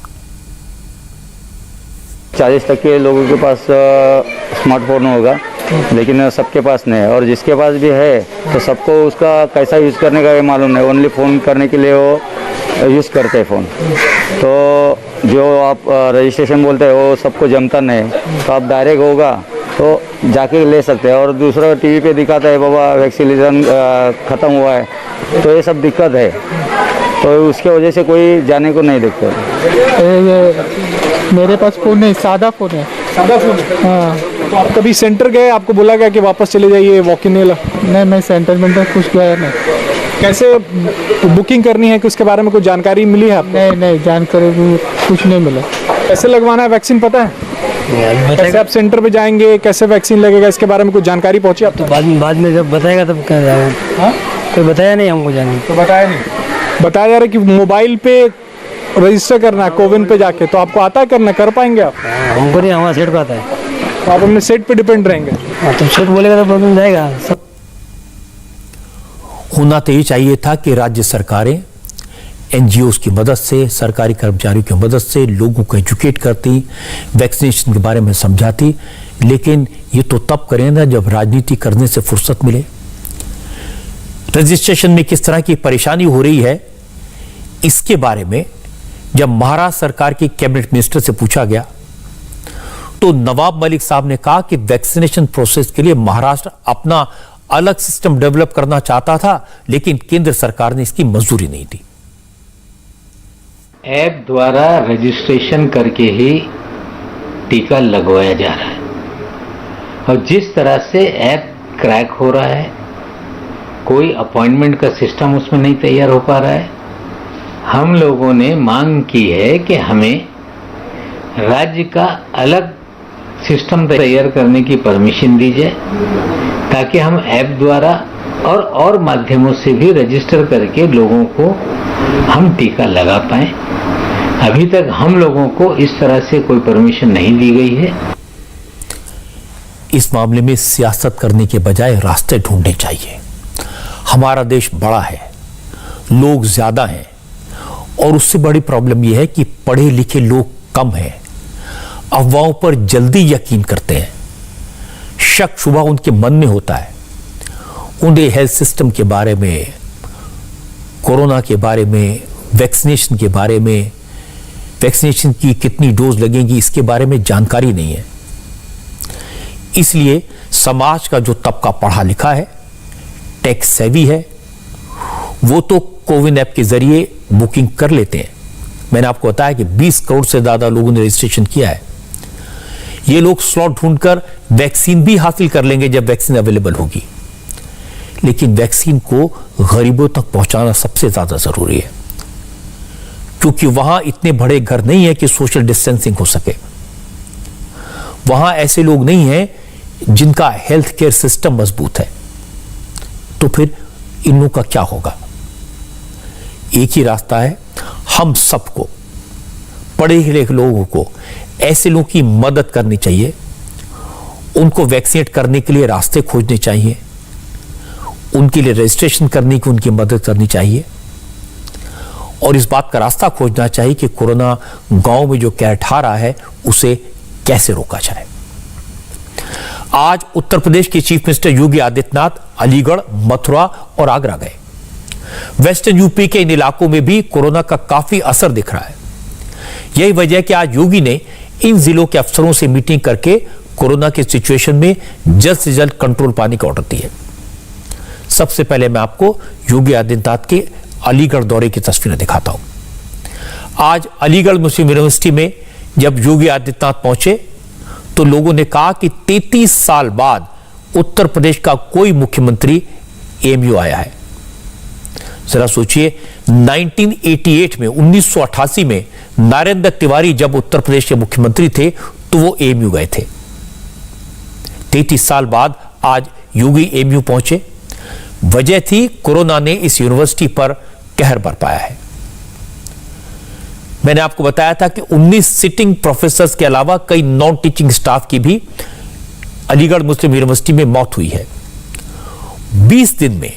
40% के लोगों के पास स्मार्टफोन होगा, लेकिन सबके पास नहीं है, और जिसके पास भी है तो सबको उसका कैसा यूज़ करने का ये मालूम नहीं। ओनली फ़ोन करने के लिए वो यूज़ करते हैं फ़ोन। तो जो आप रजिस्ट्रेशन बोलते हैं वो सबको जमता नहीं, तो आप डायरेक्ट होगा तो जाके ले सकते हैं। और दूसरा टीवी पे दिखाता है बाबा वैक्सीनेशन ख़त्म हुआ है, तो ये सब दिक्कत है, तो उसके वजह से कोई जाने को नहीं देखते। मेरे पास फ़ोन नहीं, सादा फ़ोन है। सादा फ़ोन? हाँ। तो आप कभी सेंटर गए, आपको बोला गया कि वापस चले जाइए, वॉक इन? नहीं, मैं सेंटर में कुछ गया नहीं। कैसे बुकिंग करनी है कि उसके बारे में कुछ जानकारी मिली है आपको? नहीं, जानकारी कुछ नहीं मिला। कैसे लगवाना है वैक्सीन पता है? कैसे आप सेंटर पे जाएंगे, कैसे वैक्सीन लगेगा, इसके बारे में कुछ जानकारी पहुंची आप? तो बाद में जब बताएगा तब क्या जाएगा। हाँ? कोई बताया नहीं हमको जाने। तो बताया नहीं? बताया जा रहा है कि मोबाइल पे रजिस्टर करना है, कोविन पे जाके, तो आपको आता है करना, कर पाएंगे आप? हमको नहीं, हमारा सेट पे आता है। तो आप अपने सेट पे डिपेंड रहेंगे? तो सेट बोलेगा तो प्रॉब्लम जाएगा सब। होना तो ये चाहिए था कि राज्य सरकारें एनजीओज की मदद से, सरकारी कर्मचारियों की मदद से लोगों को एजुकेट करती, वैक्सीनेशन के बारे में समझाती, लेकिन ये तो तब करें ना जब राजनीति करने से फुर्सत मिले। रजिस्ट्रेशन में किस तरह की परेशानी हो रही है, इसके बारे में जब महाराष्ट्र सरकार के कैबिनेट मिनिस्टर से पूछा गया तो नवाब मलिक साहब ने कहा कि वैक्सीनेशन प्रोसेस के लिए महाराष्ट्र अपना अलग सिस्टम डेवलप करना चाहता था, लेकिन केंद्र सरकार ने इसकी मंजूरी नहीं दी। ऐप द्वारा रजिस्ट्रेशन करके ही टीका लगवाया जा रहा है, और जिस तरह से ऐप क्रैक हो रहा है, कोई अपॉइंटमेंट का सिस्टम उसमें नहीं तैयार हो पा रहा है। हम लोगों ने मांग की है कि हमें राज्य का अलग सिस्टम तैयार करने की परमिशन दी जाए, ताकि हम ऐप द्वारा और माध्यमों से भी रजिस्टर करके लोगों को हम टीका लगा पाएं। अभी तक हम लोगों को इस तरह से कोई परमिशन नहीं दी गई है। इस मामले में सियासत करने के बजाय रास्ते ढूंढने चाहिए। हमारा देश बड़ा है, लोग ज्यादा हैं, और उससे बड़ी प्रॉब्लम यह है कि पढ़े लिखे लोग कम हैं, अफवाहों पर जल्दी यकीन करते हैं, शक शुबा उनके मन में होता है। उन्हें हेल्थ सिस्टम के बारे में, कोरोना के बारे में, वैक्सीनेशन के बारे में, वैक्सीनेशन की कितनी डोज लगेंगी इसके बारे में जानकारी नहीं है। इसलिए समाज का जो तबका पढ़ा लिखा है, टेक सेवी है, वो तो कोविन ऐप के जरिए बुकिंग कर लेते हैं। मैंने आपको बताया कि 20 करोड़ से ज्यादा लोगों ने रजिस्ट्रेशन किया है। ये लोग स्लॉट ढूंढकर वैक्सीन भी हासिल कर लेंगे जब वैक्सीन अवेलेबल होगी, लेकिन वैक्सीन को गरीबों तक पहुंचाना सबसे ज्यादा जरूरी है, क्योंकि वहां इतने बड़े घर नहीं है कि सोशल डिस्टेंसिंग हो सके। वहां ऐसे लोग नहीं हैं जिनका हेल्थ केयर सिस्टम मजबूत है। तो फिर इन लोगों का क्या होगा? एक ही रास्ता है, हम सबको, पढ़े लिखे लोगों को, ऐसे लोगों की मदद करनी चाहिए। उनको वैक्सीनेट करने के लिए रास्ते खोजने चाहिए, उनके लिए रजिस्ट्रेशन करने की उनकी मदद करनी चाहिए, और इस बात का रास्ता खोजना चाहिए कि कोरोना गांव में जो कहर ठा रहा है उसे कैसे रोका जाए। आज उत्तर प्रदेश के चीफ मिनिस्टर योगी आदित्यनाथ अलीगढ़, मथुरा और आगरा गए। वेस्टर्न यूपी के इन इलाकों में भी कोरोना का काफी असर दिख रहा है। यही वजह है कि आज योगी ने इन जिलों के अफसरों से मीटिंग करके कोरोना के सिचुएशन में जल्द से जल्द कंट्रोल पाने का ऑर्डर दिए। सबसे पहले मैं आपको योगी आदित्यनाथ के अलीगढ़ दौरे की तस्वीरें दिखाता हूं। आज अलीगढ़ मुस्लिम यूनिवर्सिटी में जब योगी आदित्यनाथ पहुंचे तो लोगों ने कहा कि 33 साल बाद उत्तर प्रदेश का कोई मुख्यमंत्री एएमयू आया है। जरा सोचिए, 1988 में 1988 में नरेंद्र तिवारी जब उत्तर प्रदेश के मुख्यमंत्री थे तो वो एएमयू गए थे। 33 साल बाद आज योगी एएमयू पहुंचे। वजह थी कोरोना ने इस यूनिवर्सिटी पर कहर बरपाया है। मैंने आपको बताया था कि 19 सिटिंग प्रोफेसर्स के अलावा कई नॉन टीचिंग स्टाफ की भी अलीगढ़ मुस्लिम यूनिवर्सिटी में मौत हुई है। 20 दिन में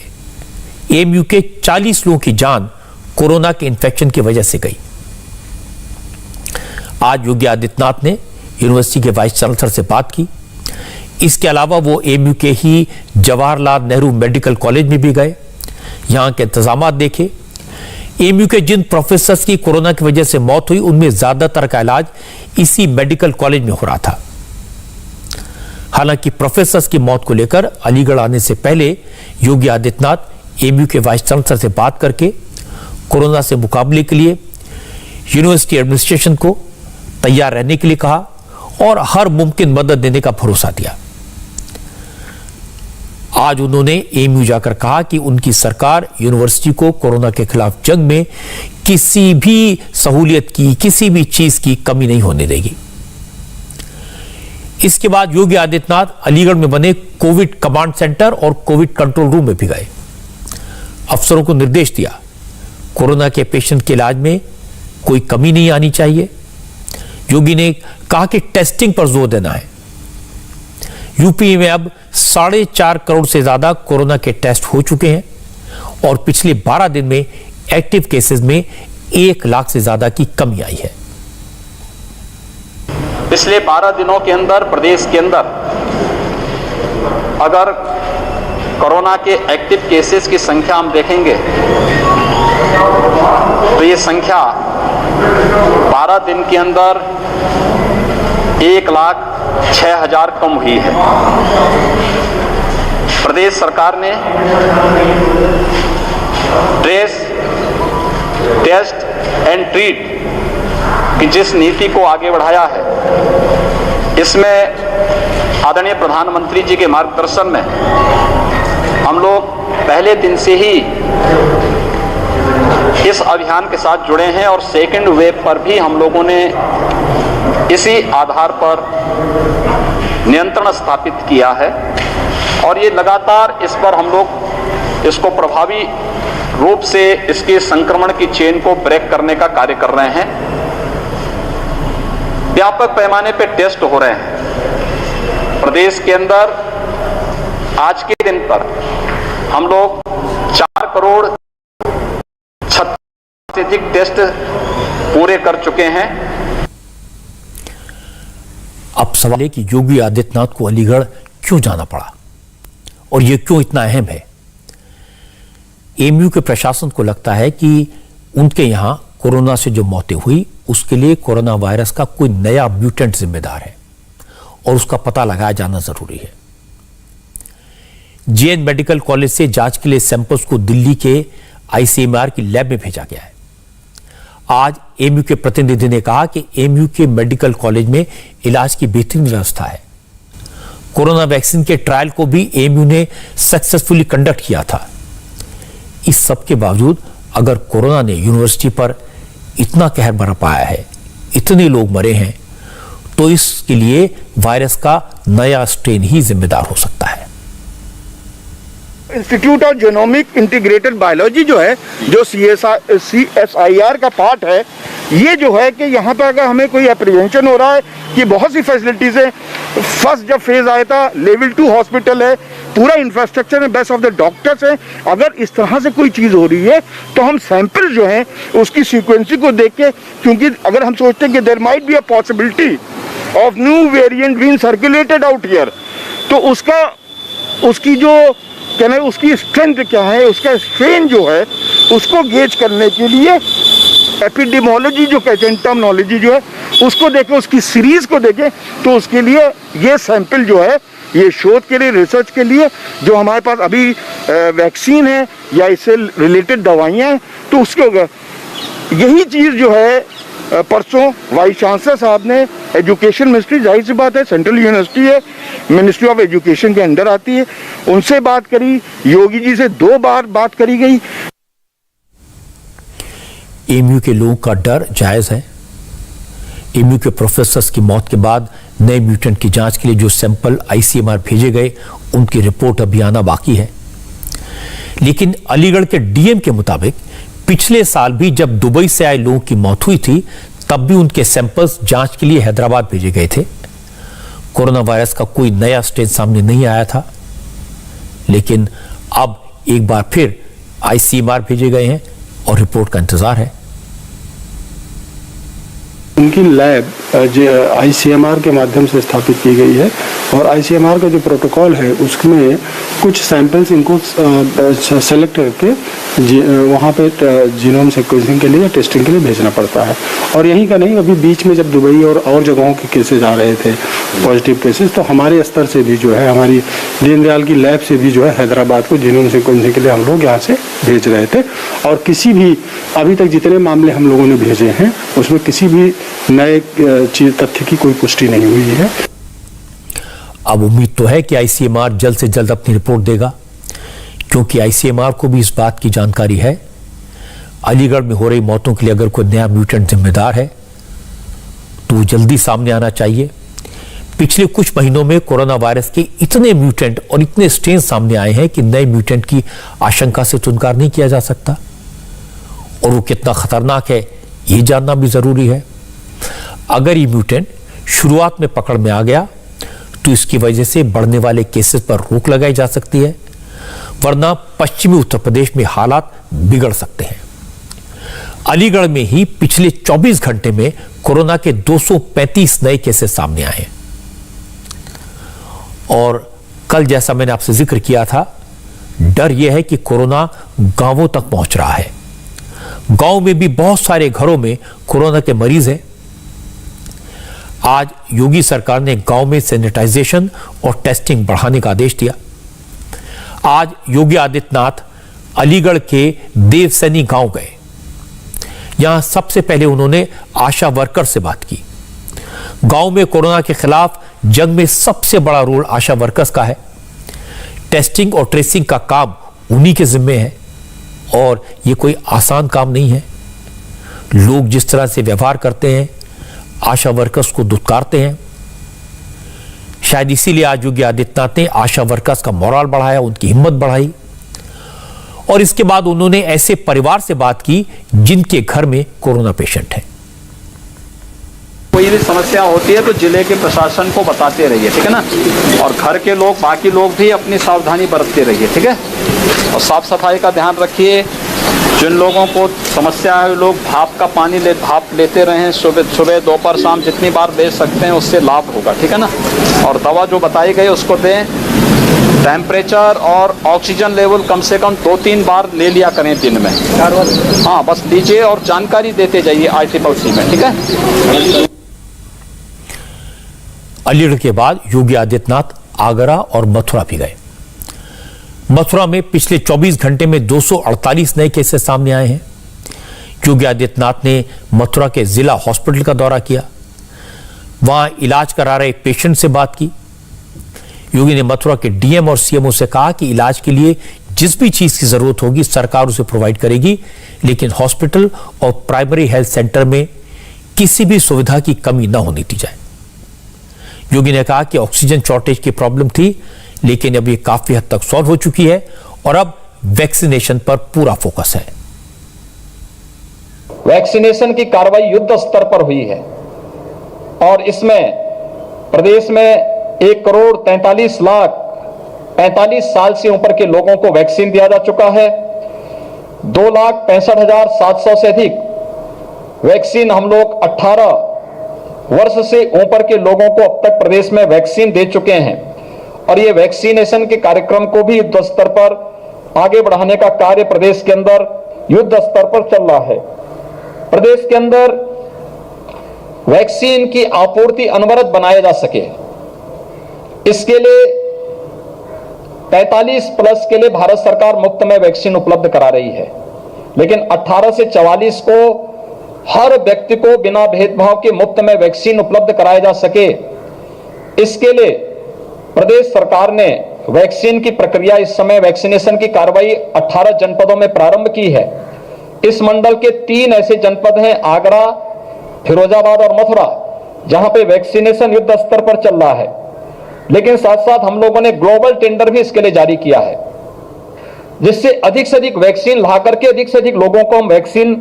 एएमयू के 40 लोगों की जान कोरोना के इन्फेक्शन की वजह से गई। आज योगी आदित्यनाथ ने यूनिवर्सिटी के वाइस चांसलर से बात की। इसके अलावा वो एएमयू के ही जवाहरलाल नेहरू मेडिकल कॉलेज में भी गए, यहां के इंतजाम देखे। एएमयू के जिन प्रोफेसर्स की कोरोना की वजह से मौत हुई उनमें ज्यादातर का इलाज इसी मेडिकल कॉलेज में हो रहा था। हालांकि प्रोफेसर्स की मौत को लेकर अलीगढ़ आने से पहले योगी आदित्यनाथ एएमयू के वाइस चांसलर से बात करके कोरोना से मुकाबले के लिए यूनिवर्सिटी एडमिनिस्ट्रेशन को तैयार रहने के लिए कहा और हर मुमकिन मदद देने का भरोसा दिया। आज उन्होंने एएमयू जाकर कहा कि उनकी सरकार यूनिवर्सिटी को कोरोना के खिलाफ जंग में किसी भी सहूलियत की, किसी भी चीज की कमी नहीं होने देगी। इसके बाद योगी आदित्यनाथ अलीगढ़ में बने कोविड कमांड सेंटर और कोविड कंट्रोल रूम में भी गए। अफसरों को निर्देश दिया, कोरोना के पेशेंट के इलाज में कोई कमी नहीं आनी चाहिए। योगी ने कहा कि टेस्टिंग पर जोर देना है। यूपी में अब 4.5 करोड़ से ज्यादा कोरोना के टेस्ट हो चुके हैं और पिछले 12 दिन में एक्टिव केसेस में 1 लाख से ज्यादा की कमी आई है। पिछले 12 दिनों के अंदर प्रदेश के अंदर अगर कोरोना के एक्टिव केसेस की संख्या हम देखेंगे तो ये संख्या 12 दिन के अंदर 1,06,000 कम हुई है। प्रदेश सरकार ने ट्रेस, टेस्ट एंड ट्रीट की जिस नीति को आगे बढ़ाया है, इसमें आदरणीय प्रधानमंत्री जी के मार्गदर्शन में हम लोग पहले दिन से ही इस अभियान के साथ जुड़े हैं और सेकेंड वेव पर भी हम लोगों ने इसी आधार पर नियंत्रण स्थापित किया है और ये लगातार इस पर हम लोग इसको प्रभावी रूप से इसके संक्रमण की चेन को ब्रेक करने का कार्य कर रहे हैं। व्यापक पैमाने पर टेस्ट हो रहे हैं। प्रदेश के अंदर आज के दिन पर हम लोग 4 करोड़ 36 से अधिक टेस्ट पूरे कर चुके हैं। अब सवाल है कि योगी आदित्यनाथ को अलीगढ़ क्यों जाना पड़ा और यह क्यों इतना अहम है। एमयू के प्रशासन को लगता है कि उनके यहां कोरोना से जो मौतें हुई उसके लिए कोरोना वायरस का कोई नया म्यूटेंट जिम्मेदार है और उसका पता लगाया जाना जरूरी है। जेएन मेडिकल कॉलेज से जांच के लिए सैंपल्स को दिल्ली के आईसीएमआर की लैब में भेजा गया है। आज एमयू के प्रतिनिधि ने कहा कि एमयू के मेडिकल कॉलेज में इलाज की बेहतरीन व्यवस्था है। कोरोना वैक्सीन के ट्रायल को भी एमयू ने सक्सेसफुली कंडक्ट किया था। इस सब के बावजूद अगर कोरोना ने यूनिवर्सिटी पर इतना कहर बरपाया है, इतने लोग मरे हैं, तो इसके लिए वायरस का नया स्ट्रेन ही जिम्मेदार हो सकता है। Institute of genomic integrated biology जो है, जो CSIR का पार्ट है, ये जो है कि यहाँ पर अगर हमें कोई एप्रीहेंशन हो रहा है कि बहुत सी फैसिलिटीज है। फर्स्ट जब फेज आया था, लेवल 2 हॉस्पिटल है, पूरा इंफ्रास्ट्रक्चर है, बेस्ट ऑफ द डॉक्टर्स हैं। अगर इस तरह से कोई चीज़ हो रही है तो हम सैंपल जो है उसकी सीक्वेंसी को देख के, क्योंकि अगर हम सोचते हैं कि there might be a possibility of new variant being circulated out here, तो उसकी जो कहना है उसकी स्ट्रेंथ क्या है, उसका स्ट्रेन जो है उसको गेज करने के लिए एपिडेमोलॉजी जो कहते हैं, टर्मिनोलॉजी जो है उसको देखें, उसकी सीरीज को देखें, तो उसके लिए ये सैंपल जो है, ये शोध के लिए, रिसर्च के लिए जो हमारे पास अभी वैक्सीन है या इससे रिलेटेड दवाइयाँ हैं, तो उसके होगा। यही चीज़ जो है परसों वाइस चांसलर साहब ने एजुकेशन मिनिस्ट्री, जाहिर सी बात है सेंट्रल यूनिवर्सिटी है, मिनिस्ट्री ऑफ एजुकेशन के अंडर आती है, उनसे बात करी, योगी जी से 2 बार बात करी गई। एमयू के लोगों का डर जायज है। एमयू के प्रोफेसर्स की मौत के बाद नए म्यूटेंट की जांच के लिए जो सैंपल आईसीएमआर भेजे गए, उनकी रिपोर्ट अभी आना बाकी है। लेकिन अलीगढ़ के डीएम के मुताबिक पिछले साल भी जब दुबई से आए लोगों की मौत हुई थी, तब भी उनके सैंपल्स जांच के लिए हैदराबाद भेजे गए थे। कोरोना वायरस का कोई नया स्ट्रेन सामने नहीं आया था, लेकिन अब एक बार फिर आईसीएमआर भेजे गए हैं और रिपोर्ट का इंतजार है। उनकी लैब आईसीएमआर के माध्यम से स्थापित की गई है और आईसीएमआर का जो प्रोटोकॉल है उसमें कुछ सैंपल्स इनको सेलेक्ट करके वहाँ पे जीनोम सीक्वेंसिंग के लिए या टेस्टिंग के लिए भेजना पड़ता है। और यहीं का नहीं, अभी बीच में जब दुबई और जगहों के केसेस आ रहे थे, पॉजिटिव केसेस, तो हमारे स्तर से भी जो है, हमारी दीनदयाल की लैब से भी जो है हैदराबाद को जीनोम सीक्वेंसिंग के लिए हम लोग यहाँ से भेज रहे थे। और किसी भी अभी तक जितने मामले हम लोगों ने भेजे हैं उसमें किसी भी नए तथ्य की कोई पुष्टि नहीं हुई है। अब उम्मीद तो है कि आईसीएमआर जल्द से जल्द अपनी रिपोर्ट देगा, क्योंकि आईसीएमआर को भी इस बात की जानकारी है अलीगढ़ में हो रही मौतों के लिए अगर कोई नया म्यूटेंट जिम्मेदार है तो वो जल्दी सामने आना चाहिए। पिछले कुछ महीनों में कोरोना वायरस के इतने म्यूटेंट और इतने स्ट्रेन सामने आए हैं कि नए म्यूटेंट की आशंका से तो इनकार नहीं किया जा सकता, और वो कितना खतरनाक है ये जानना भी जरूरी है। अगर ये म्यूटेंट शुरुआत में पकड़ में आ गया तो इसकी वजह से बढ़ने वाले केसेस पर रोक लगाई जा सकती है, वरना पश्चिमी उत्तर प्रदेश में हालात बिगड़ सकते हैं। अलीगढ़ में ही पिछले 24 घंटे में कोरोना के 235 नए केसेस सामने आए, और कल जैसा मैंने आपसे जिक्र किया था, डर यह है कि कोरोना गांवों तक पहुंच रहा है। गांव में भी बहुत सारे घरों में कोरोना के मरीज हैं। आज योगी सरकार ने गांव में सैनिटाइजेशन और टेस्टिंग बढ़ाने का आदेश दिया। आज योगी आदित्यनाथ अलीगढ़ के देवसैनी गांव गए। यहां सबसे पहले उन्होंने आशा वर्कर से बात की। गांव में कोरोना के खिलाफ जंग में सबसे बड़ा रोल आशा वर्कर्स का है। टेस्टिंग और ट्रेसिंग का काम उन्हीं के जिम्मे है, और यह कोई आसान काम नहीं है। लोग जिस तरह से व्यवहार करते हैं, आशा वर्कर्स को दुत्कारते हैं। शायद इसीलिए आज योगी आदित्यनाथ ने आशा वर्कर्स का मोरल बढ़ाया, उनकी हिम्मत बढ़ाई। और इसके बाद उन्होंने ऐसे परिवार से बात की जिनके घर में कोरोना पेशेंट है। कोई भी समस्या होती है तो जिले के प्रशासन को बताते रहिए, ठीक है ना। और घर के लोग, बाकी लोग भी अपनी सावधानी बरतते रहिए, ठीक है। और साफ सफाई का ध्यान रखिए। जिन लोगों को समस्या है लोग भाप का पानी भाप लेते रहें, सुबह दोपहर शाम जितनी बार ले सकते हैं उससे लाभ होगा, ठीक है ना। और दवा जो बताई गई उसको दें। टेम्परेचर और ऑक्सीजन लेवल कम से कम 2-3 बार ले लिया करें दिन में। हाँ, बस लीजिए और जानकारी देते जाइए ICCC में, ठीक है। अलीगढ़ के बाद योगी आदित्यनाथ आगरा और मथुरा भी गए। मथुरा में पिछले 24 घंटे में 248 नए केसेस सामने आए हैं। योगी आदित्यनाथ ने मथुरा के जिला हॉस्पिटल का दौरा किया, वहां इलाज करा रहे एक पेशेंट से बात की। योगी ने मथुरा के DM और CMO से कहा कि इलाज के लिए जिस भी चीज की जरूरत होगी सरकार उसे प्रोवाइड करेगी, लेकिन हॉस्पिटल और प्राइमरी हेल्थ सेंटर में किसी भी सुविधा की कमी न होने दी जाए। योगी ने कहा कि ऑक्सीजन शॉर्टेज की प्रॉब्लम थी, लेकिन अब ये काफी हद तक सॉल्व हो चुकी है और अब वैक्सीनेशन पर पूरा फोकस है। वैक्सीनेशन की कार्रवाई युद्ध स्तर पर हुई है और इसमें प्रदेश में 1,43,45 साल से ऊपर के लोगों को वैक्सीन दिया जा चुका है। 2,65,700 से अधिक वैक्सीन हम लोग 18 वर्ष से ऊपर के लोगों को अब तक प्रदेश में वैक्सीन दे चुके हैं और ये वैक्सीनेशन के कार्यक्रम को भी युद्ध स्तर पर आगे बढ़ाने का कार्य प्रदेश के अंदर युद्ध स्तर पर चल रहा है। प्रदेश के अंदर वैक्सीन की आपूर्ति अनवरत बनाया जा सके, इसके लिए 45 प्लस के लिए भारत सरकार मुफ्त में वैक्सीन उपलब्ध करा रही है, लेकिन 18 से 44 को हर व्यक्ति को बिना भेदभाव के मुफ्त में वैक्सीन उपलब्ध कराया जा सके, इसके लिए प्रदेश सरकार ने वैक्सीन की प्रक्रिया, इस समय वैक्सीनेशन की कार्रवाई 18 जनपदों में प्रारंभ की है। इस मंडल के 3 ऐसे जनपद हैं, आगरा, फिरोजाबाद और मथुरा, जहां पे वैक्सीनेशन युद्ध स्तर पर चल रहा है। लेकिन साथ साथ हम लोगों ने ग्लोबल टेंडर भी इसके लिए जारी किया है, जिससे अधिक से अधिक वैक्सीन ला करके अधिक से अधिक लोगों को हम वैक्सीन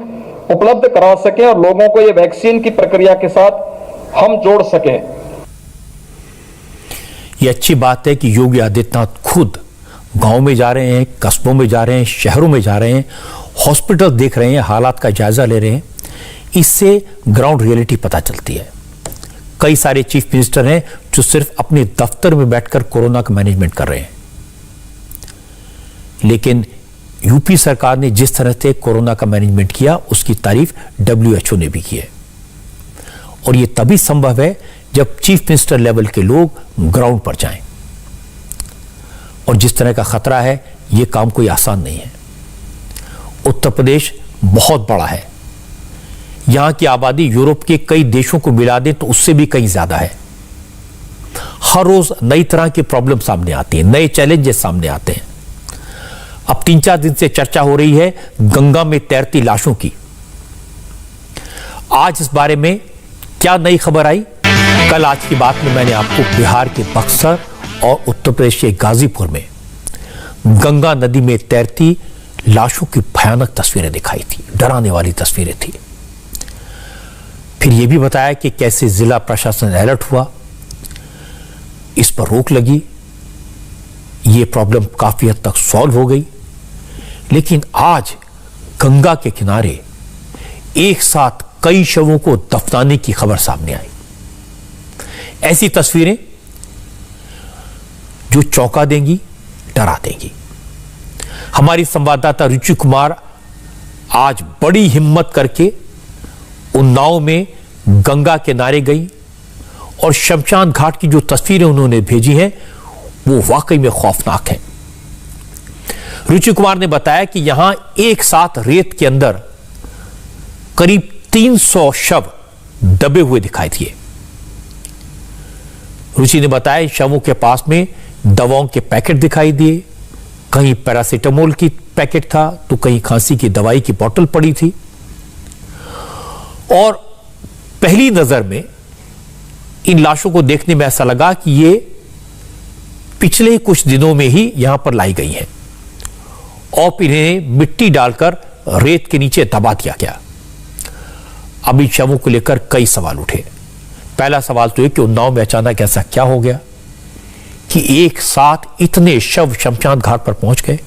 उपलब्ध करा सकें और लोगों को ये वैक्सीन की प्रक्रिया के साथ हम जोड़ सकें। ये अच्छी बात है कि योगी आदित्यनाथ खुद गांव में जा रहे हैं, कस्बों में जा रहे हैं, शहरों में जा रहे हैं, हॉस्पिटल देख रहे हैं, हालात का जायजा ले रहे हैं। इससे ग्राउंड रियलिटी पता चलती है। कई सारे चीफ मिनिस्टर हैं जो सिर्फ अपने दफ्तर में बैठकर कोरोना का मैनेजमेंट कर रहे हैं, लेकिन यूपी सरकार ने जिस तरह से कोरोना का मैनेजमेंट किया उसकी तारीफ WHO ने भी की है। और यह तभी संभव है जब चीफ मिनिस्टर लेवल के लोग ग्राउंड पर जाएं। और जिस तरह का खतरा है, यह काम कोई आसान नहीं है। उत्तर प्रदेश बहुत बड़ा है, यहां की आबादी यूरोप के कई देशों को मिला दे तो उससे भी कहीं ज्यादा है। हर रोज नई तरह की प्रॉब्लम सामने आती है, नए चैलेंजेस सामने आते हैं। अब 3-4 दिन से चर्चा हो रही है गंगा में तैरती लाशों की। आज इस बारे में क्या नई खबर आई? कल आज की बात में मैंने आपको बिहार के बक्सर और उत्तर प्रदेश के गाजीपुर में गंगा नदी में तैरती लाशों की भयानक तस्वीरें दिखाई थी, डराने वाली तस्वीरें थी। फिर यह भी बताया कि कैसे जिला प्रशासन अलर्ट हुआ, इस पर रोक लगी, यह प्रॉब्लम काफी हद तक सॉल्व हो गई। लेकिन आज गंगा के किनारे एक साथ कई शवों को दफनाने की खबर सामने आई। ऐसी तस्वीरें जो चौंका देंगी, डरा देंगी। हमारी संवाददाता रुचि कुमार आज बड़ी हिम्मत करके उन्नाव में गंगा किनारे गई और शमशान घाट की जो तस्वीरें उन्होंने भेजी हैं वो वाकई में खौफनाक है। रुचि कुमार ने बताया कि यहां एक साथ रेत के अंदर करीब 300 शव दबे हुए दिखाई दिए। रुचि ने बताया शवों के पास में दवाओं के पैकेट दिखाई दिए, कहीं पैरासीटामोल की पैकेट था तो कहीं खांसी की दवाई की बोतल पड़ी थी। और पहली नजर में इन लाशों को देखने में ऐसा लगा कि ये पिछले कुछ दिनों में ही यहां पर लाई गई हैं और फिर इन्हें मिट्टी डालकर रेत के नीचे दबा दिया गया। अब इन शवों को लेकर कई सवाल उठे। पहला सवाल तो है कि उन्नाव में अचानक ऐसा क्या हो गया कि एक साथ इतने शव शमशान घाट पर पहुंच गए?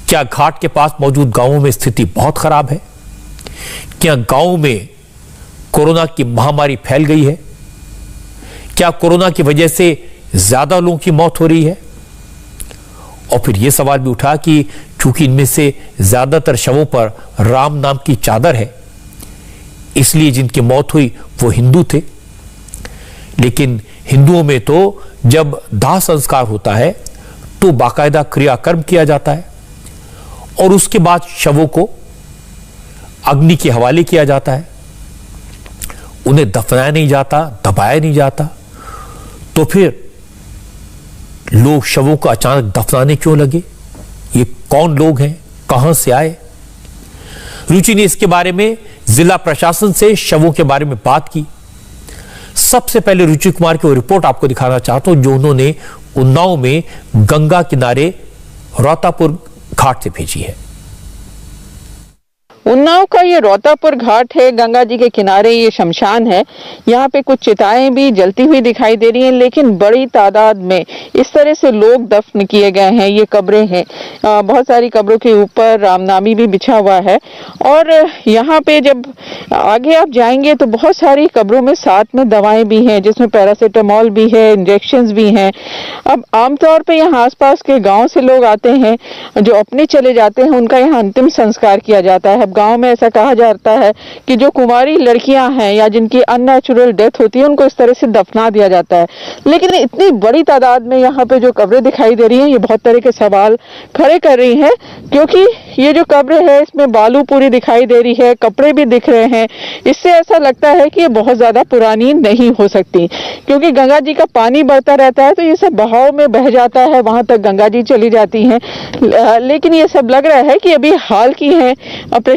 क्या घाट के पास मौजूद गांवों में स्थिति बहुत खराब है? क्या गांवों में कोरोना की महामारी फैल गई है? क्या कोरोना की वजह से ज्यादा लोगों की मौत हो रही है? और फिर यह सवाल भी उठा कि चूंकि इनमें से ज्यादातर शवों पर राम नाम की चादर है, इसलिए जिनकी मौत हुई वो हिंदू थे। लेकिन हिंदुओं में तो जब दाह संस्कार होता है तो बाकायदा क्रियाकर्म किया जाता है और उसके बाद शवों को अग्नि के हवाले किया जाता है, उन्हें दफनाया नहीं जाता, दबाया नहीं जाता। तो फिर लोग शवों को अचानक दफनाने क्यों लगे? ये कौन लोग हैं, कहां से आए? रुचि ने इसके बारे में जिला प्रशासन से शवों के बारे में बात की। सबसे पहले रुचि कुमार की वो रिपोर्ट आपको दिखाना चाहता हूं जो उन्होंने उन्नाव में गंगा किनारे रोतापुर घाट से भेजी है। उन्नाव का ये रोतापुर घाट है, गंगा जी के किनारे ये शमशान है। यहाँ पे कुछ चिताएं भी जलती हुई दिखाई दे रही हैं, लेकिन बड़ी तादाद में इस तरह से लोग दफन किए गए हैं। ये कब्रें हैं, बहुत सारी कब्रों के ऊपर रामनामी भी बिछा हुआ है। और यहाँ पे जब आगे आप जाएंगे तो बहुत सारी कब्रों में साथ में दवाएं भी हैं, जिसमें पैरासीटामोल भी है, इंजेक्शंस भी हैं। अब आमतौर पे यहाँ आसपास के गाँव से लोग आते हैं, जो अपने चले जाते हैं उनका यहाँ अंतिम संस्कार किया जाता है। गांव में ऐसा कहा जाता है कि जो कुंवारी लड़कियां हैं या जिनकी अननेचुरल डेथ होती है उनको इस तरह से दफना दिया जाता है। लेकिन इतनी बड़ी तादाद में यहाँ पे जो कब्रें दिखाई दे रही हैं, ये बहुत तरह के सवाल खड़े कर रही हैं, क्योंकि ये जो कब्र है इसमें बालू पूरी दिखाई दे रही है, कपड़े भी दिख रहे हैं। इससे ऐसा लगता है कि ये बहुत ज्यादा पुरानी नहीं हो सकती, क्योंकि गंगा जी का पानी बढ़ता रहता है तो ये सब बहाव में बह जाता है, वहां तक गंगा जी चली जाती हैं। लेकिन ये सब लग रहा है कि अभी हाल की है।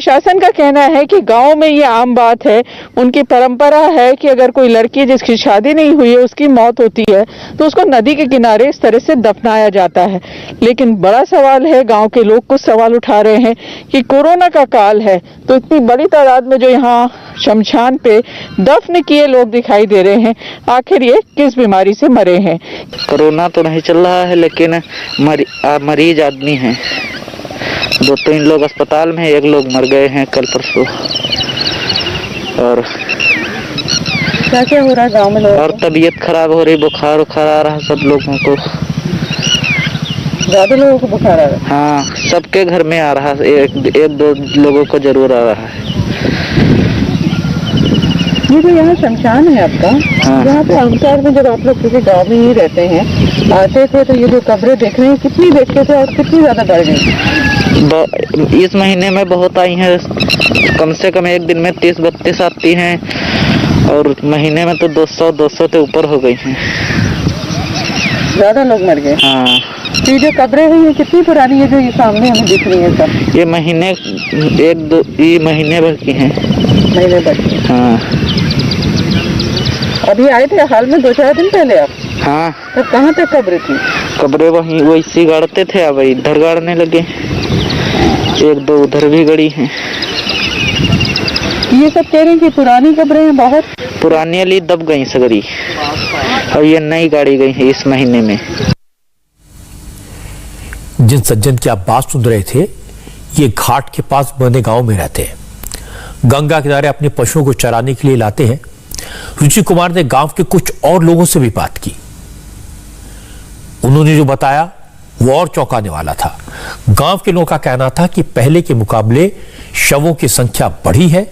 प्रशासन का कहना है कि गांव में ये आम बात है, उनकी परंपरा है कि अगर कोई लड़की जिसकी शादी नहीं हुई है उसकी मौत होती है तो उसको नदी के किनारे इस तरह से दफनाया जाता है। लेकिन बड़ा सवाल है, गांव के लोग कुछ सवाल उठा रहे हैं कि कोरोना का काल है तो इतनी बड़ी तादाद में जो यहाँ शमशान पे दफन किए लोग दिखाई दे रहे हैं, आखिर ये किस बीमारी से मरे हैं? कोरोना तो नहीं चल रहा है, लेकिन मरीज आदमी हैं। 2-3 लोग अस्पताल में, 1 लोग मर गए हैं कल परसों। और क्या क्या हो रहा है गांव में लोगों और तबीयत खराब हो रही, बुखार आ रहा है सब लोगों को। ज्यादा लोगों को बुखार आ रहा है? हाँ, सबके घर में आ रहा है, 1-2 लोगों को जरूर आ रहा है। ये जो यहाँ शमशान है आपका, यहाँ पे आमतौर में जब आप लोग किसी गाँव में ही रहते हैं, आते थे तो ये जो कब्रें देख रहे हैं कितनी देखते थे और कितनी ज्यादा बढ़ गई? इस महीने में बहुत आई हैं, कम से कम एक दिन में 30-32 आती हैं और महीने में तो 200 से ऊपर हो गई हैं। ज्यादा लोग मर गए? हाँ। ये जो कब्रें हैं ये कितनी पुरानी है जो ये सामने हमें दिख रही है सब? ये महीने भर की हैं। महीने भर की? हाँ। अभी आए थे हाल में 2-4 दिन पहले आप? हाँ। तो कहाँ तक कब्रें थी? कब्रें वैसी गाड़ते थे, अब इधर गाड़ने लगे, 1-2 उधर भी गड़ी हैं। ये सब कह रहे हैं कि पुरानी कब्रें हैं, बहुत पुरानी वाली दब गई सगरी, और ये नई गाड़ी गई है इस महीने में। जिन सज्जन की आप बात सुन रहे थे, ये घाट के पास बने गांव में रहते हैं, गंगा किनारे अपने पशुओं को चराने के लिए लाते हैं। रुचि कुमार ने गांव के कुछ और लोगों से भी बात की। उन्होंने जो बताया वो और चौंकाने वाला था। गांव के लोगों का कहना था कि पहले के मुकाबले शवों की संख्या बढ़ी है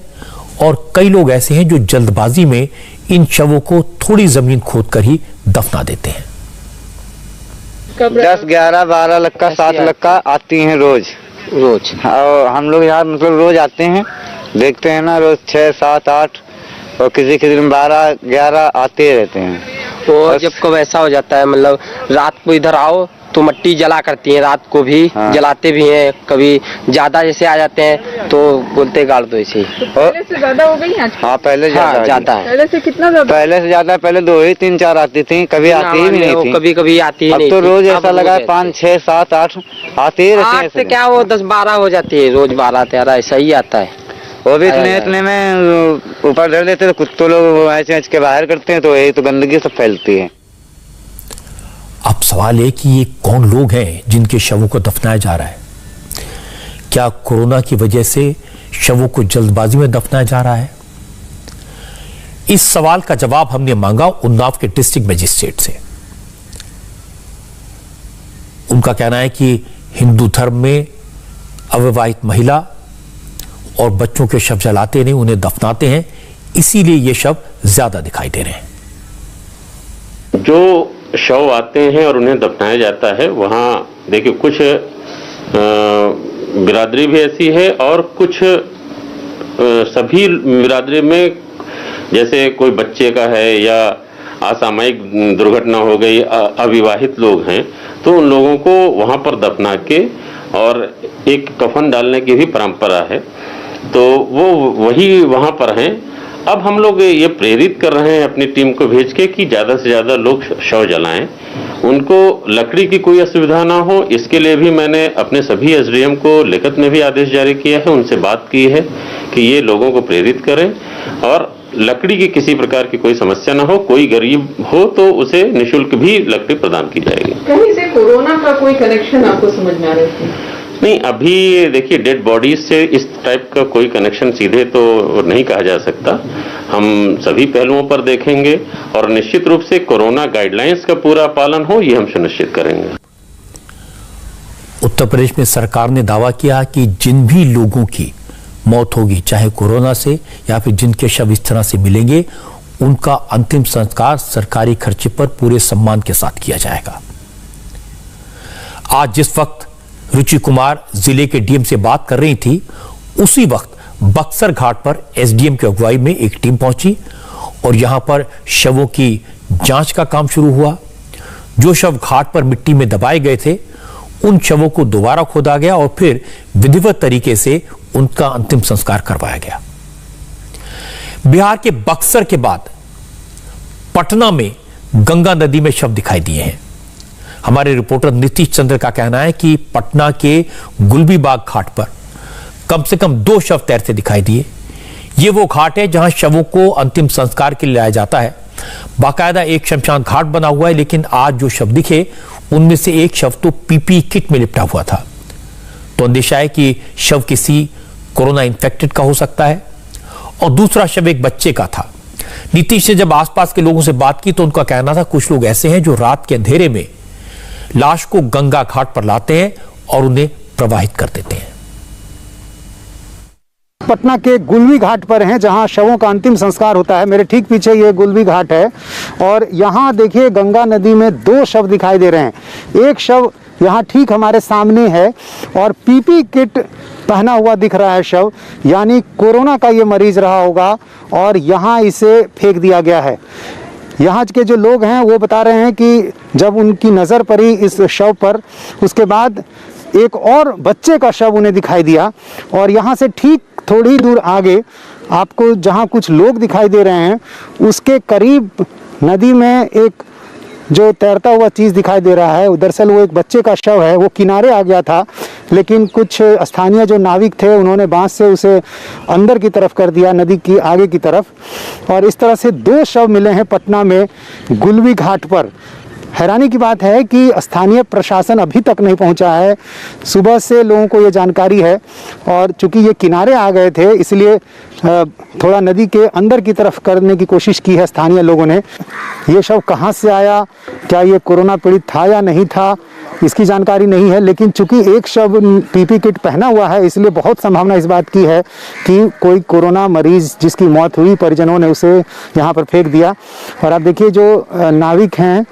और कई लोग ऐसे हैं जो जल्दबाजी में इन शवों को थोड़ी जमीन खोदकर ही दफना देते हैं। 10, 11, 12 लक्का, 7 लक्का आती हैं रोज। और हम लोग यहाँ मतलब रोज आते हैं, देखते हैं ना, रोज 6, 7, 8 और किसी दिन 12, 11 आते रहते हैं। वो जब कब ऐसा हो जाता है, मतलब रात को इधर आओ तो मट्टी जला करती हैं, रात को भी जलाते भी हैं, कभी ज्यादा जैसे आ जाते हैं तो बोलते गाड़ दो ऐसे ही। पहले से ज्यादा हो गई आज? हाँ पहले ज्यादा है। पहले से कितना ज्यादा? पहले से ज्यादा, पहले 2 ही 3 4 आती थी, कभी आती ही नहीं थी। कभी कभी आती ही नहीं। अब तो रोज ऐसा लगा 5 6 7 8 आती ही रहती है। से क्या वो 10 12 हो जाती है, रोज 12 13 ऐसा ही आता है। वो भी इतने में ऊपर धर देते तो कुत्तों लोग ऐसे के बाहर करते हैं, तो यही तो गंदगी सब फैलती है। अब सवाल है कि ये कौन लोग हैं जिनके शवों को दफनाया जा रहा है? क्या कोरोना की वजह से शवों को जल्दबाजी में दफनाया जा रहा है? इस सवाल का जवाब हमने मांगा उन्नाव के डिस्ट्रिक्ट मजिस्ट्रेट से। उनका कहना है कि हिंदू धर्म में अविवाहित महिला और बच्चों के शव जलाते नहीं, उन्हें दफनाते हैं, इसीलिए ये शव ज्यादा दिखाई दे रहे हैं। जो शव आते हैं और उन्हें दफनाया जाता है, वहाँ देखिए कुछ बिरादरी भी ऐसी है और कुछ सभी बिरादरी में जैसे कोई बच्चे का है या असामयिक दुर्घटना हो गई, अविवाहित लोग हैं, तो उन लोगों को वहाँ पर दफना के और एक कफन डालने की भी परंपरा है, तो वो वही वहाँ पर हैं। अब हम लोग ये प्रेरित कर रहे हैं अपनी टीम को भेज के कि ज़्यादा से ज़्यादा लोग शव जलाएं, उनको लकड़ी की कोई असुविधा ना हो, इसके लिए भी मैंने अपने सभी एसडीएम को लिखित में भी आदेश जारी किया है, उनसे बात की है कि ये लोगों को प्रेरित करें और लकड़ी की किसी प्रकार की कोई समस्या ना हो। कोई गरीब हो तो उसे निःशुल्क भी लकड़ी प्रदान की जाएगी। कहीं से कोरोना का कोई कनेक्शन आपको समझ में आ रहा है? नहीं, अभी देखिए डेड बॉडीज से इस टाइप का कोई कनेक्शन सीधे तो नहीं कहा जा सकता। हम सभी पहलुओं पर देखेंगे और निश्चित रूप से कोरोना गाइडलाइंस का पूरा पालन हो, ये हम सुनिश्चित करेंगे। उत्तर प्रदेश में सरकार ने दावा किया कि जिन भी लोगों की मौत होगी, चाहे कोरोना से या फिर जिनके शव इस तरह से मिलेंगे, उनका अंतिम संस्कार सरकारी खर्चे पर पूरे सम्मान के साथ किया जाएगा। आज जिस वक्त रुचि कुमार जिले के डीएम से बात कर रही थी, उसी वक्त बक्सर घाट पर एसडीएम की अगुवाई में एक टीम पहुंची और यहां पर शवों की जांच का काम शुरू हुआ। जो शव घाट पर मिट्टी में दबाए गए थे, उन शवों को दोबारा खोदा गया और फिर विधिवत तरीके से उनका अंतिम संस्कार करवाया गया। बिहार के बक्सर के बाद पटना में गंगा नदी में शव दिखाई दिए हैं। हमारे रिपोर्टर नीतीश चंद्र का कहना है कि पटना के गुलबीबाग घाट पर कम से कम 2 शव तैरते दिखाई दिए। ये वो घाट है जहां शवों को अंतिम संस्कार के लिए लाया जाता है। बाकायदा एक शमशान घाट बना हुआ है, लेकिन आज जो शव दिखे उनमें से एक शव तो पीपीई किट में लिपटा हुआ था। तो अंदेशा है कि शव किसी कोरोना इन्फेक्टेड का हो सकता है और दूसरा शव एक बच्चे का था। नीतीश ने जब आसपास के लोगों से बात की तो उनका कहना था कुछ लोग ऐसे हैं जो रात के अंधेरे में लाश को गंगा घाट पर लाते हैं और उन्हें प्रवाहित कर देते हैं। पटना के गुलबी घाट पर हैं जहां शवों का अंतिम संस्कार होता है। मेरे ठीक पीछे ये गुलबी घाट है और यहां देखिए गंगा नदी में 2 शव दिखाई दे रहे हैं। एक शव यहाँ ठीक हमारे सामने है और पीपी किट पहना हुआ दिख रहा है शव, यानी कोरोना का ये मरीज रहा होगा और यहाँ इसे फेंक दिया गया है। यहाँ के जो लोग हैं वो बता रहे हैं कि जब उनकी नज़र पड़ी इस शव पर, उसके बाद एक और बच्चे का शव उन्हें दिखाई दिया और यहाँ से ठीक थोड़ी दूर आगे आपको जहाँ कुछ लोग दिखाई दे रहे हैं उसके करीब नदी में एक जो तैरता हुआ चीज़ दिखाई दे रहा है, दरअसल वो एक बच्चे का शव है। वो किनारे आ गया था, लेकिन कुछ स्थानीय जो नाविक थे उन्होंने बांस से उसे अंदर की तरफ कर दिया, नदी की आगे की तरफ। और इस तरह से 2 शव मिले हैं पटना में गुलबी घाट पर। हैरानी की बात है कि स्थानीय प्रशासन अभी तक नहीं पहुंचा है। सुबह से लोगों को ये जानकारी है और चूंकि ये किनारे आ गए थे इसलिए थोड़ा नदी के अंदर की तरफ करने की कोशिश की है स्थानीय लोगों ने। ये शव कहां से आया, क्या ये कोरोना पीड़ित था या नहीं था, इसकी जानकारी नहीं है, लेकिन चूंकि एक शव पीपी किट पहना हुआ है इसलिए बहुत संभावना इस बात की है कि कोई कोरोना मरीज जिसकी मौत हुई परिजनों ने उसे यहाँ पर फेंक दिया। और आप देखिए जो नाविक हैं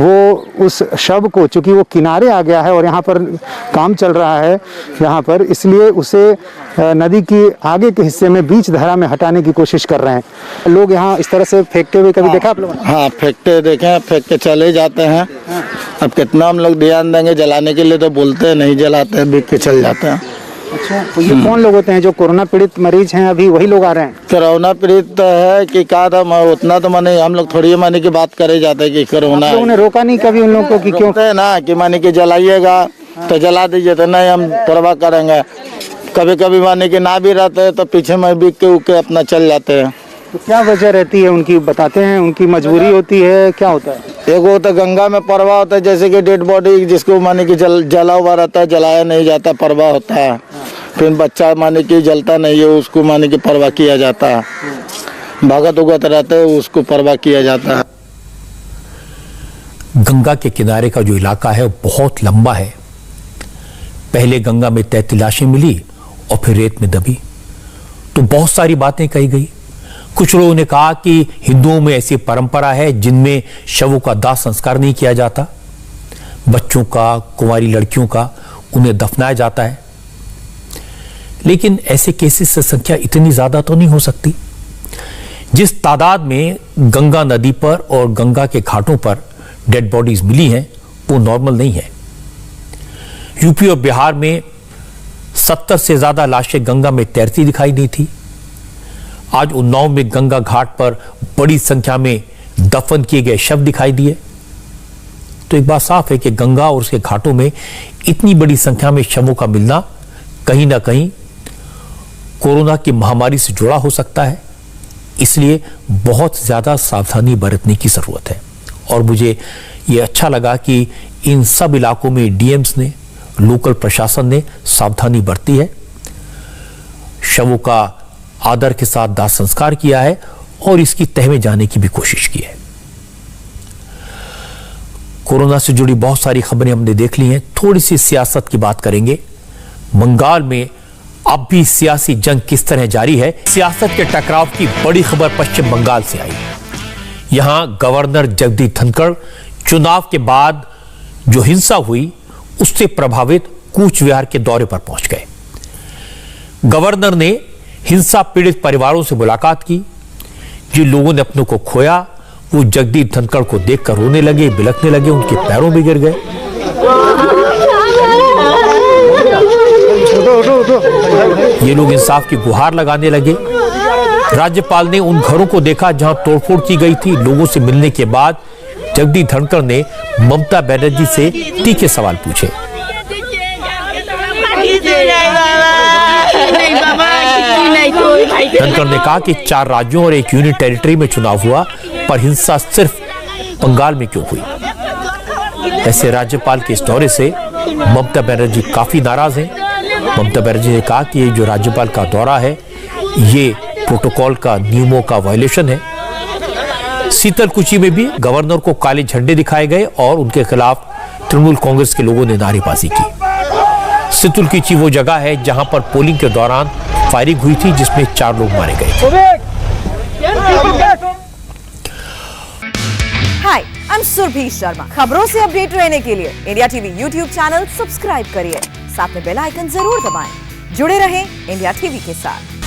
वो उस शव को, चूंकि वो किनारे आ गया है और यहाँ पर काम चल रहा है यहाँ पर, इसलिए उसे नदी की आगे के हिस्से में बीच धारा में हटाने की कोशिश कर रहे हैं लोग। यहाँ इस तरह से फेंकते हुए कभी देखा आप लोगों ने? हाँ, फेंकते देखे, फेंक के चले जाते हैं। अब कितना हम लोग ध्यान देंगे जलाने के लिए, तो बोलते हैं नहीं जलाते हैं, बिक के चल जाते हैं। अच्छा, तो ये कौन लोग होते हैं जो कोरोना पीड़ित मरीज हैं? अभी वही लोग आ रहे हैं? कोरोना पीड़ित है कि क्या था, उतना तो माने हम लोग थोड़ी माने की बात करे जाते हैं कि कोरोना। लोगों ने रोका नहीं कभी उन लोगों को कि क्यों? है ना कि माने की जलाइएगा तो जला दीजिए, तो नहीं हम परवाह करेंगे। कभी कभी माने की ना भी रहते हैं तो पीछे में बिक के उके अपना चल जाते हैं। तो क्या वजह रहती है उनकी, बताते हैं? उनकी मजबूरी होती है, क्या होता है? एक वो तो गंगा में परवाह होता है, जैसे कि डेड बॉडी जिसको माने की जला हुआ रहता है, जलाया नहीं जाता, परवाह होता है। फिर बच्चा माने की जलता नहीं है, उसको माने की परवाह किया जाता है। भगत उगत रहते हैं, उसको परवाह किया जाता है। गंगा के किनारे का जो इलाका है बहुत लंबा है। पहले गंगा में 33 लाशें मिली और फिर रेत में दबी, तो बहुत सारी बातें कही गई। कुछ लोगों ने कहा कि हिंदुओं में ऐसी परंपरा है जिनमें शवों का दाह संस्कार नहीं किया जाता, बच्चों का, कुंवारी लड़कियों का उन्हें दफनाया जाता है। लेकिन ऐसे केसेस की संख्या इतनी ज्यादा तो नहीं हो सकती। जिस तादाद में गंगा नदी पर और गंगा के घाटों पर डेड बॉडीज मिली हैं वो नॉर्मल नहीं है। यूपी और बिहार में 70 से ज्यादा लाशें गंगा में तैरती दिखाई दी थी। आज उन्नाव में गंगा घाट पर बड़ी संख्या में दफन किए गए शव दिखाई दिए। तो एक बात साफ है कि गंगा और उसके घाटों में इतनी बड़ी संख्या में शवों का मिलना कहीं ना कहीं कोरोना की महामारी से जुड़ा हो सकता है। इसलिए बहुत ज्यादा सावधानी बरतने की जरूरत है। और मुझे यह अच्छा लगा कि इन सब इलाकों में डीएम्स ने, लोकल प्रशासन ने सावधानी बरती है, शवों का आदर के साथ दाह संस्कार किया है और इसकी तह में जाने की भी कोशिश की है। कोरोना से जुड़ी बहुत सारी खबरें हमने देख ली हैं। थोड़ी सी सियासत की बात करेंगे। बंगाल में अब भी सियासी जंग किस तरह जारी है। सियासत के टकराव की बड़ी खबर पश्चिम बंगाल से आई। यहां गवर्नर जगदीप धनखड़ चुनाव के बाद जो हिंसा हुई उससे प्रभावित कूच विहार के दौरे पर पहुंच गए। गवर्नर ने हिंसा पीड़ित परिवारों से मुलाकात की। जिन लोगों ने अपनों को खोया वो जगदीप धनखड़ को देखकर रोने लगे, बिलखने लगे, उनके पैरों में गिर गए। ये लोग इंसाफ की गुहार लगाने लगे। राज्यपाल ने उन घरों को देखा जहां तोड़फोड़ की गई थी। लोगों से मिलने के बाद जगदीप धनखड़ ने ममता बनर्जी से तीखे सवाल पूछे। धनखड़ ने कहा कि 4 राज्यों और एक यूनियन टेरिटरी में चुनाव हुआ, पर हिंसा सिर्फ बंगाल में क्यों हुई। ऐसे राज्यपाल के इस दौरे से ममता बनर्जी काफी नाराज हैं। ममता बनर्जी ने कहा कि ये जो राज्यपाल का दौरा है ये प्रोटोकॉल का नियमों का वायलेशन है। शीतलकुची में भी गवर्नर को काले झंडे दिखाए गए और उनके खिलाफ तृणमूल कांग्रेस के लोगों ने नारेबाजी की। शीतलकुची वो जगह है जहां पर पोलिंग के दौरान फायरिंग हुई थी जिसमें 4 लोग मारे गए। हाय, आई एम सुरभि शर्मा। खबरों से अपडेट रहने के लिए India TV YouTube channel subscribe करिए, साथ में बेल आइकन जरूर दबाएं। जुड़े रहें इंडिया टीवी के साथ।